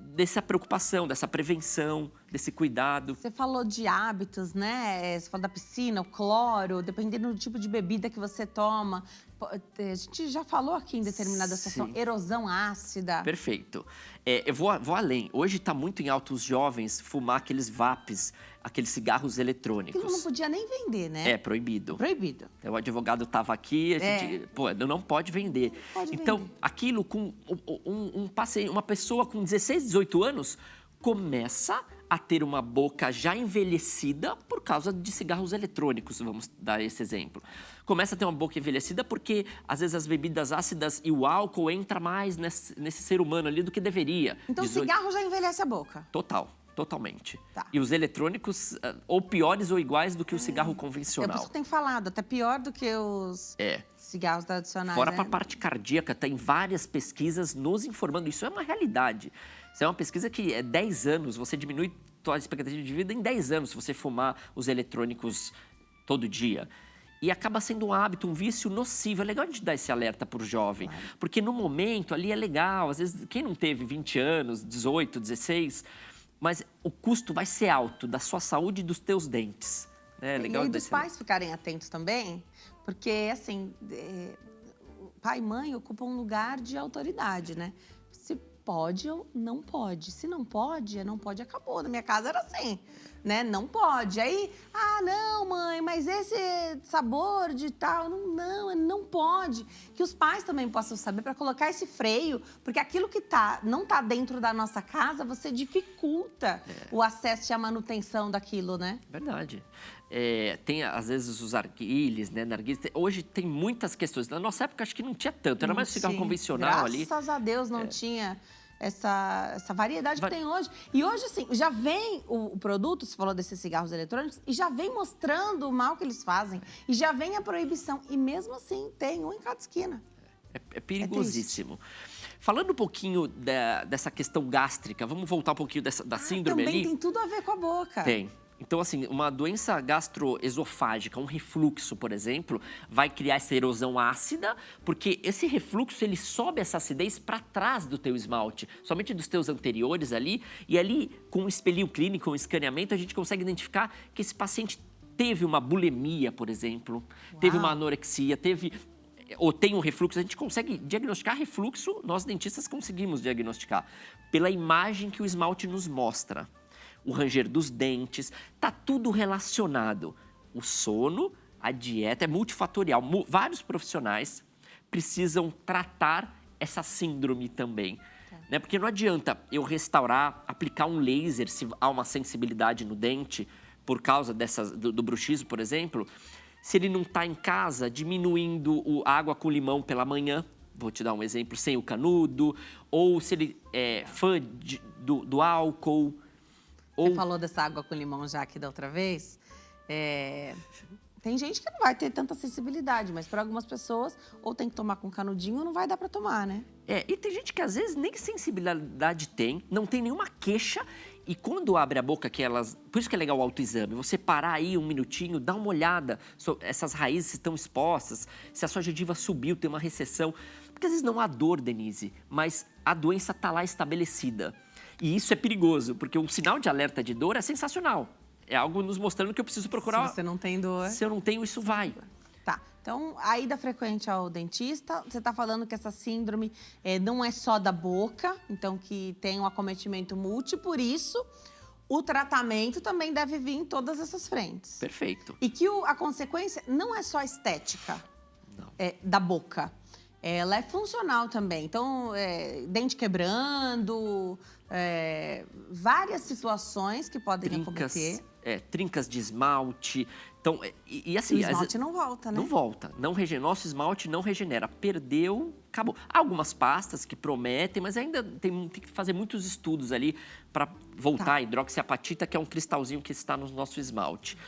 dessa preocupação, dessa prevenção, desse cuidado. Você falou de hábitos, né? Você falou da piscina, o cloro, dependendo do tipo de bebida que você toma. A gente já falou aqui em determinada situação, erosão ácida. Perfeito. Eu vou além. Hoje está muito em alta os jovens fumar aqueles vapes, aqueles cigarros eletrônicos. Aquilo não podia nem vender, né? É proibido. Proibido. O advogado estava aqui, a gente, não pode vender. Então, aquilo com uma pessoa com 16, 18 anos começa a ter uma boca já envelhecida por causa de cigarros eletrônicos, vamos dar esse exemplo. Começa a ter uma boca envelhecida porque, às vezes, as bebidas ácidas e o álcool entram mais nesse ser humano ali do que deveria. Então, o cigarro já envelhece a boca? Totalmente. Tá. E os eletrônicos, ou piores ou iguais do que o cigarro É por convencional. isso que tem falado, até pior do que os cigarros tradicionais, Fora né? para a parte cardíaca, tem várias pesquisas nos informando. Isso é uma realidade. Isso é uma pesquisa que é 10 anos, você diminui sua expectativa de vida em 10 anos se você fumar os eletrônicos todo dia. E acaba sendo um hábito, um vício nocivo. É legal a gente dar esse alerta para o jovem, porque no momento ali é legal. Às vezes, quem não teve 20 anos, 18, 16, mas o custo vai ser alto da sua saúde e dos teus dentes. É legal e dos pais ficarem atentos também, porque, assim, pai e mãe ocupam um lugar de autoridade, né? Se pode ou não pode. Se não pode, não pode, acabou. Na minha casa era assim, né? Não pode. Aí, não, mãe, mas esse sabor de tal, não pode. Que os pais também possam saber para colocar esse freio, porque aquilo que não tá dentro da nossa casa, você dificulta o acesso e a manutenção daquilo, né? Verdade. Tem, às vezes, os arguilhas, né? Hoje tem muitas questões. Na nossa época, acho que não tinha tanto. Era mais o cigarro convencional ali. Graças a Deus não tinha essa variedade que tem hoje. E hoje, assim, já vem o produto, você falou desses cigarros eletrônicos, e já vem mostrando o mal que eles fazem. E já vem a proibição. E mesmo assim, tem um em cada esquina. É perigosíssimo. Falando um pouquinho dessa questão gástrica, vamos voltar um pouquinho da síndrome ali? Também tem tudo a ver com a boca. Tem. Então, assim, uma doença gastroesofágica, um refluxo, por exemplo, vai criar essa erosão ácida, porque esse refluxo, ele sobe essa acidez para trás do teu esmalte, somente dos teus anteriores ali, e ali, com um espelhinho clínico, um escaneamento, a gente consegue identificar que esse paciente teve uma bulimia, por exemplo, teve uma anorexia, teve ou tem um refluxo, a gente consegue diagnosticar refluxo, nós dentistas conseguimos diagnosticar pela imagem que o esmalte nos mostra. O ranger dos dentes, tá tudo relacionado. O sono, a dieta é multifatorial. Vários profissionais precisam tratar essa síndrome também. Né? Porque não adianta eu restaurar, aplicar um laser se há uma sensibilidade no dente, por causa do bruxismo, por exemplo, se ele não está em casa diminuindo a água com limão pela manhã, vou te dar um exemplo, sem o canudo, ou se ele é fã do álcool. Você falou dessa água com limão já aqui da outra vez. Tem gente que não vai ter tanta sensibilidade, mas para algumas pessoas, ou tem que tomar com canudinho ou não vai dar para tomar, né? E tem gente que às vezes nem sensibilidade tem, não tem nenhuma queixa, e quando abre a boca, por isso que é legal o autoexame, você parar aí um minutinho, dar uma olhada, essas raízes estão expostas, se a sua gengiva subiu, tem uma recessão. Porque às vezes não há dor, Denise, mas a doença está lá estabelecida. E isso é perigoso, porque um sinal de alerta de dor é sensacional. É algo nos mostrando que eu preciso procurar. Se você não tem dor. Se eu não tenho, isso vai. Tá. Então, a ida frequente ao dentista, você está falando que essa síndrome não é só da boca, então que tem um acometimento múltiplo, por isso o tratamento também deve vir em todas essas frentes. Perfeito. E que a consequência não é só estética da boca. Ela é funcional também. Então, dente quebrando, várias situações que podem acontecer. Trincas de esmalte. Então, assim, o esmalte não volta, né? Não volta. Nosso esmalte não regenera. Perdeu, acabou. Há algumas pastas que prometem, mas ainda tem que fazer muitos estudos ali para voltar a hidroxiapatita, que é um cristalzinho que está no nosso esmalte.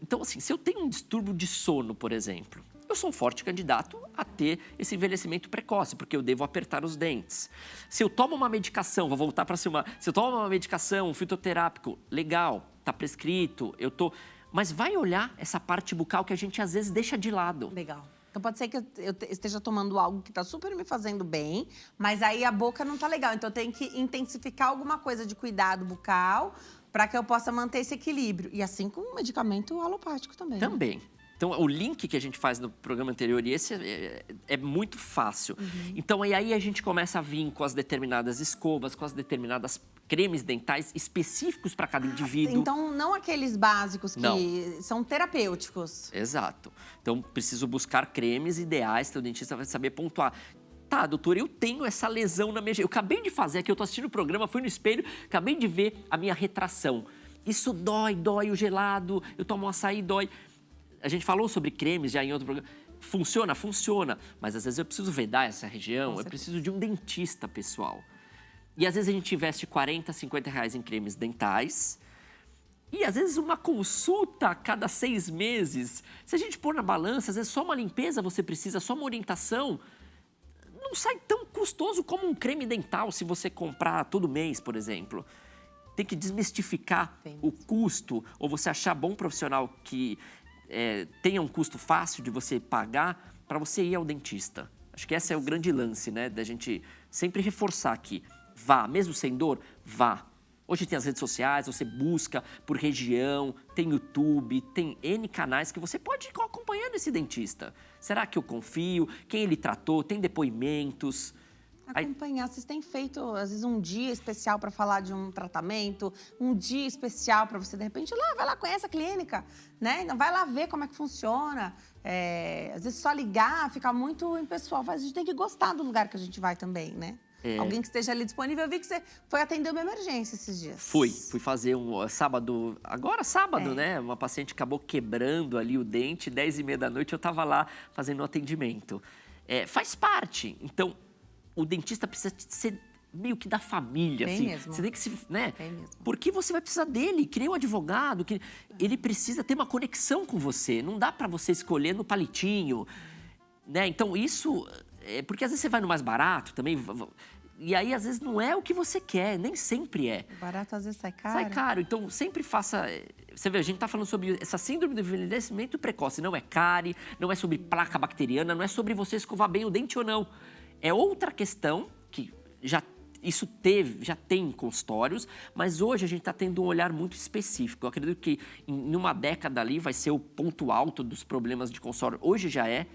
Então, assim, se eu tenho um distúrbio de sono, por exemplo, eu sou um forte candidato a ter esse envelhecimento precoce, porque eu devo apertar os dentes. Se eu tomo uma medicação, vou voltar para cima, se eu tomo uma medicação, um fitoterápico, legal, tá prescrito, mas vai olhar essa parte bucal que a gente às vezes deixa de lado. Legal. Então pode ser que eu esteja tomando algo que tá super me fazendo bem, mas aí a boca não tá legal. Então eu tenho que intensificar alguma coisa de cuidado bucal para que eu possa manter esse equilíbrio. E assim com o medicamento alopático também. Também. Então, o link que a gente faz no programa anterior e esse é muito fácil. Então, aí a gente começa a vir com as determinadas escovas, com as determinadas cremes dentais específicos para cada indivíduo. Então, não aqueles básicos que são terapêuticos. Exato. Então, preciso buscar cremes ideais, teu dentista vai saber pontuar. Tá, doutor, eu tenho essa lesão na minha... Eu acabei de fazer aqui, eu tô assistindo o programa, fui no espelho, acabei de ver a minha retração. Isso dói o gelado, eu tomo um açaí, dói. A gente falou sobre cremes já em outro programa. Funciona? Funciona. Mas às vezes eu preciso vedar essa região, eu preciso de um dentista, pessoal. E às vezes a gente investe 40, 50 reais em cremes dentais. E às vezes uma consulta a cada 6 meses. Se a gente pôr na balança, às vezes só uma limpeza você precisa, só uma orientação. Não sai tão custoso como um creme dental se você comprar todo mês, por exemplo. Tem que desmistificar o custo, ou você achar bom profissional que tenha um custo fácil de você pagar para você ir ao dentista. Acho que esse é o grande lance, né? Da gente sempre reforçar aqui. Vá, mesmo sem dor, vá. Hoje tem as redes sociais, você busca por região, tem YouTube, tem N canais que você pode ir acompanhando esse dentista. Será que eu confio? Quem ele tratou? Tem depoimentos? Acompanhar, vocês têm feito, às vezes, um dia especial para falar de um tratamento, um dia especial para você, de repente, vai lá, conhece a clínica, né? Vai lá ver como é que funciona. Às vezes, só ligar fica muito impessoal. A gente tem que gostar do lugar que a gente vai também, né? Alguém que esteja ali disponível. Eu vi que você foi atender uma emergência esses dias. Fui fazer sábado, né? Uma paciente acabou quebrando ali o dente, 10h30 da noite, eu estava lá fazendo um atendimento. Faz parte. Então, o dentista precisa ser meio que da família, assim. Mesmo. Você tem que se, né? Tem mesmo. Porque você vai precisar dele, criar um advogado, ele precisa ter uma conexão com você. Não dá para você escolher no palitinho, né? Então isso, porque às vezes você vai no mais barato também, e aí às vezes não é o que você quer, nem sempre é. O barato às vezes sai caro. Sai caro, então sempre faça... Você vê, a gente tá falando sobre essa síndrome do envelhecimento precoce, não é cárie, não é sobre placa bacteriana, não é sobre você escovar bem o dente ou não. É outra questão que já tem consultórios, mas hoje a gente está tendo um olhar muito específico. Eu acredito que em uma década ali vai ser o ponto alto dos problemas de consultório. Hoje já é.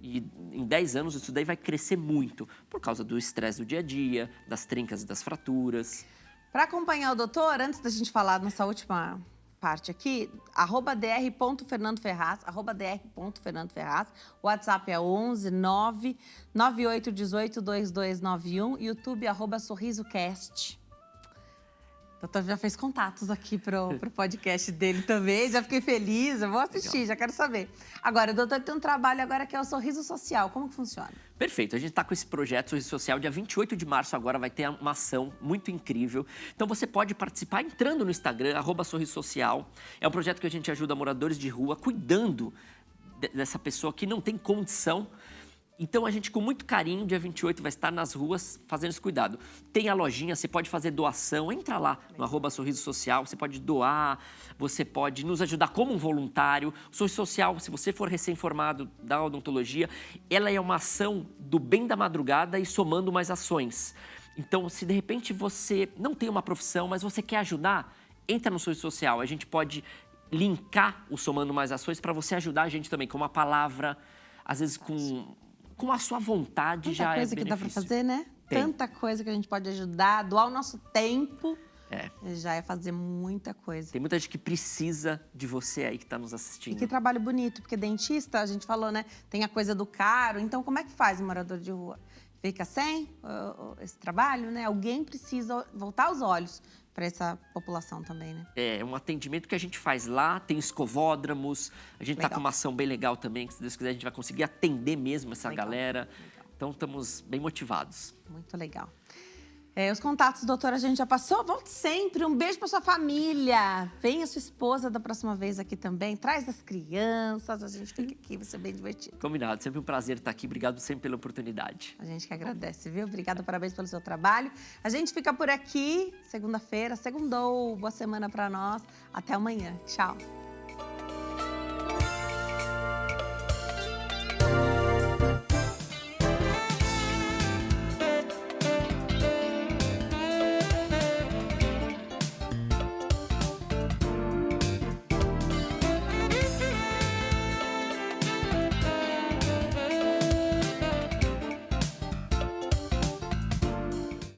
E em 10 anos isso daí vai crescer muito, por causa do estresse do dia a dia, das trincas e das fraturas. Para acompanhar o doutor, antes da gente falar nessa última parte aqui, @dr.fernandoferraz, @dr.fernandoferraz. O WhatsApp é 11 99818 2291, YouTube @sorrisocast. O doutor já fez contatos aqui pro podcast dele também, já fiquei feliz, eu vou assistir, Legal. Já quero saber. Agora, o doutor tem um trabalho agora que é o Sorriso Social, como que funciona? Perfeito, a gente está com esse projeto Sorriso Social, dia 28 de março agora vai ter uma ação muito incrível. Então você pode participar entrando no Instagram, @Sorriso Social. É um projeto que a gente ajuda moradores de rua, cuidando dessa pessoa que não tem condição. Então a gente, com muito carinho, dia 28 vai estar nas ruas fazendo esse cuidado. Tem a lojinha, você pode fazer doação, entra lá no @Sorriso Social, você pode doar, você pode nos ajudar como um voluntário. O Sorriso Social, se você for recém-formado da odontologia, ela é uma ação do bem da madrugada e somando mais ações. Então, se de repente você não tem uma profissão, mas você quer ajudar, entra no Sorriso Social. A gente pode linkar o Somando Mais Ações para você ajudar a gente também, com uma palavra, às vezes com a sua vontade. Tanta já coisa é que dá para benefício. fazer, né? Tem. Tanta coisa que a gente pode ajudar, doar o nosso tempo. É. Já é fazer muita coisa. Tem muita gente que precisa de você aí que está nos E assistindo. que trabalho bonito, porque dentista, a gente falou, né? Tem a coisa do caro. Então, como é que faz um morador de rua? Fica sem esse trabalho, né? Alguém precisa voltar os olhos para essa população também, né? É um atendimento que a gente faz lá, tem escovódromos, a gente está Legal. com uma ação bem legal também, que se Deus quiser a gente vai conseguir atender mesmo essa Legal, galera. legal. Então estamos bem motivados. Muito legal. Os contatos, doutora, a gente já passou. Volte sempre. Um beijo para sua família. Venha sua esposa da próxima vez aqui também. Traz as crianças. A gente fica aqui, vai ser bem divertido. Combinado, sempre um prazer estar aqui. Obrigado sempre pela oportunidade. A gente que agradece, viu? Obrigada, parabéns pelo seu trabalho. A gente fica por aqui, segunda-feira. Segundou. Boa semana para nós. Até amanhã. Tchau.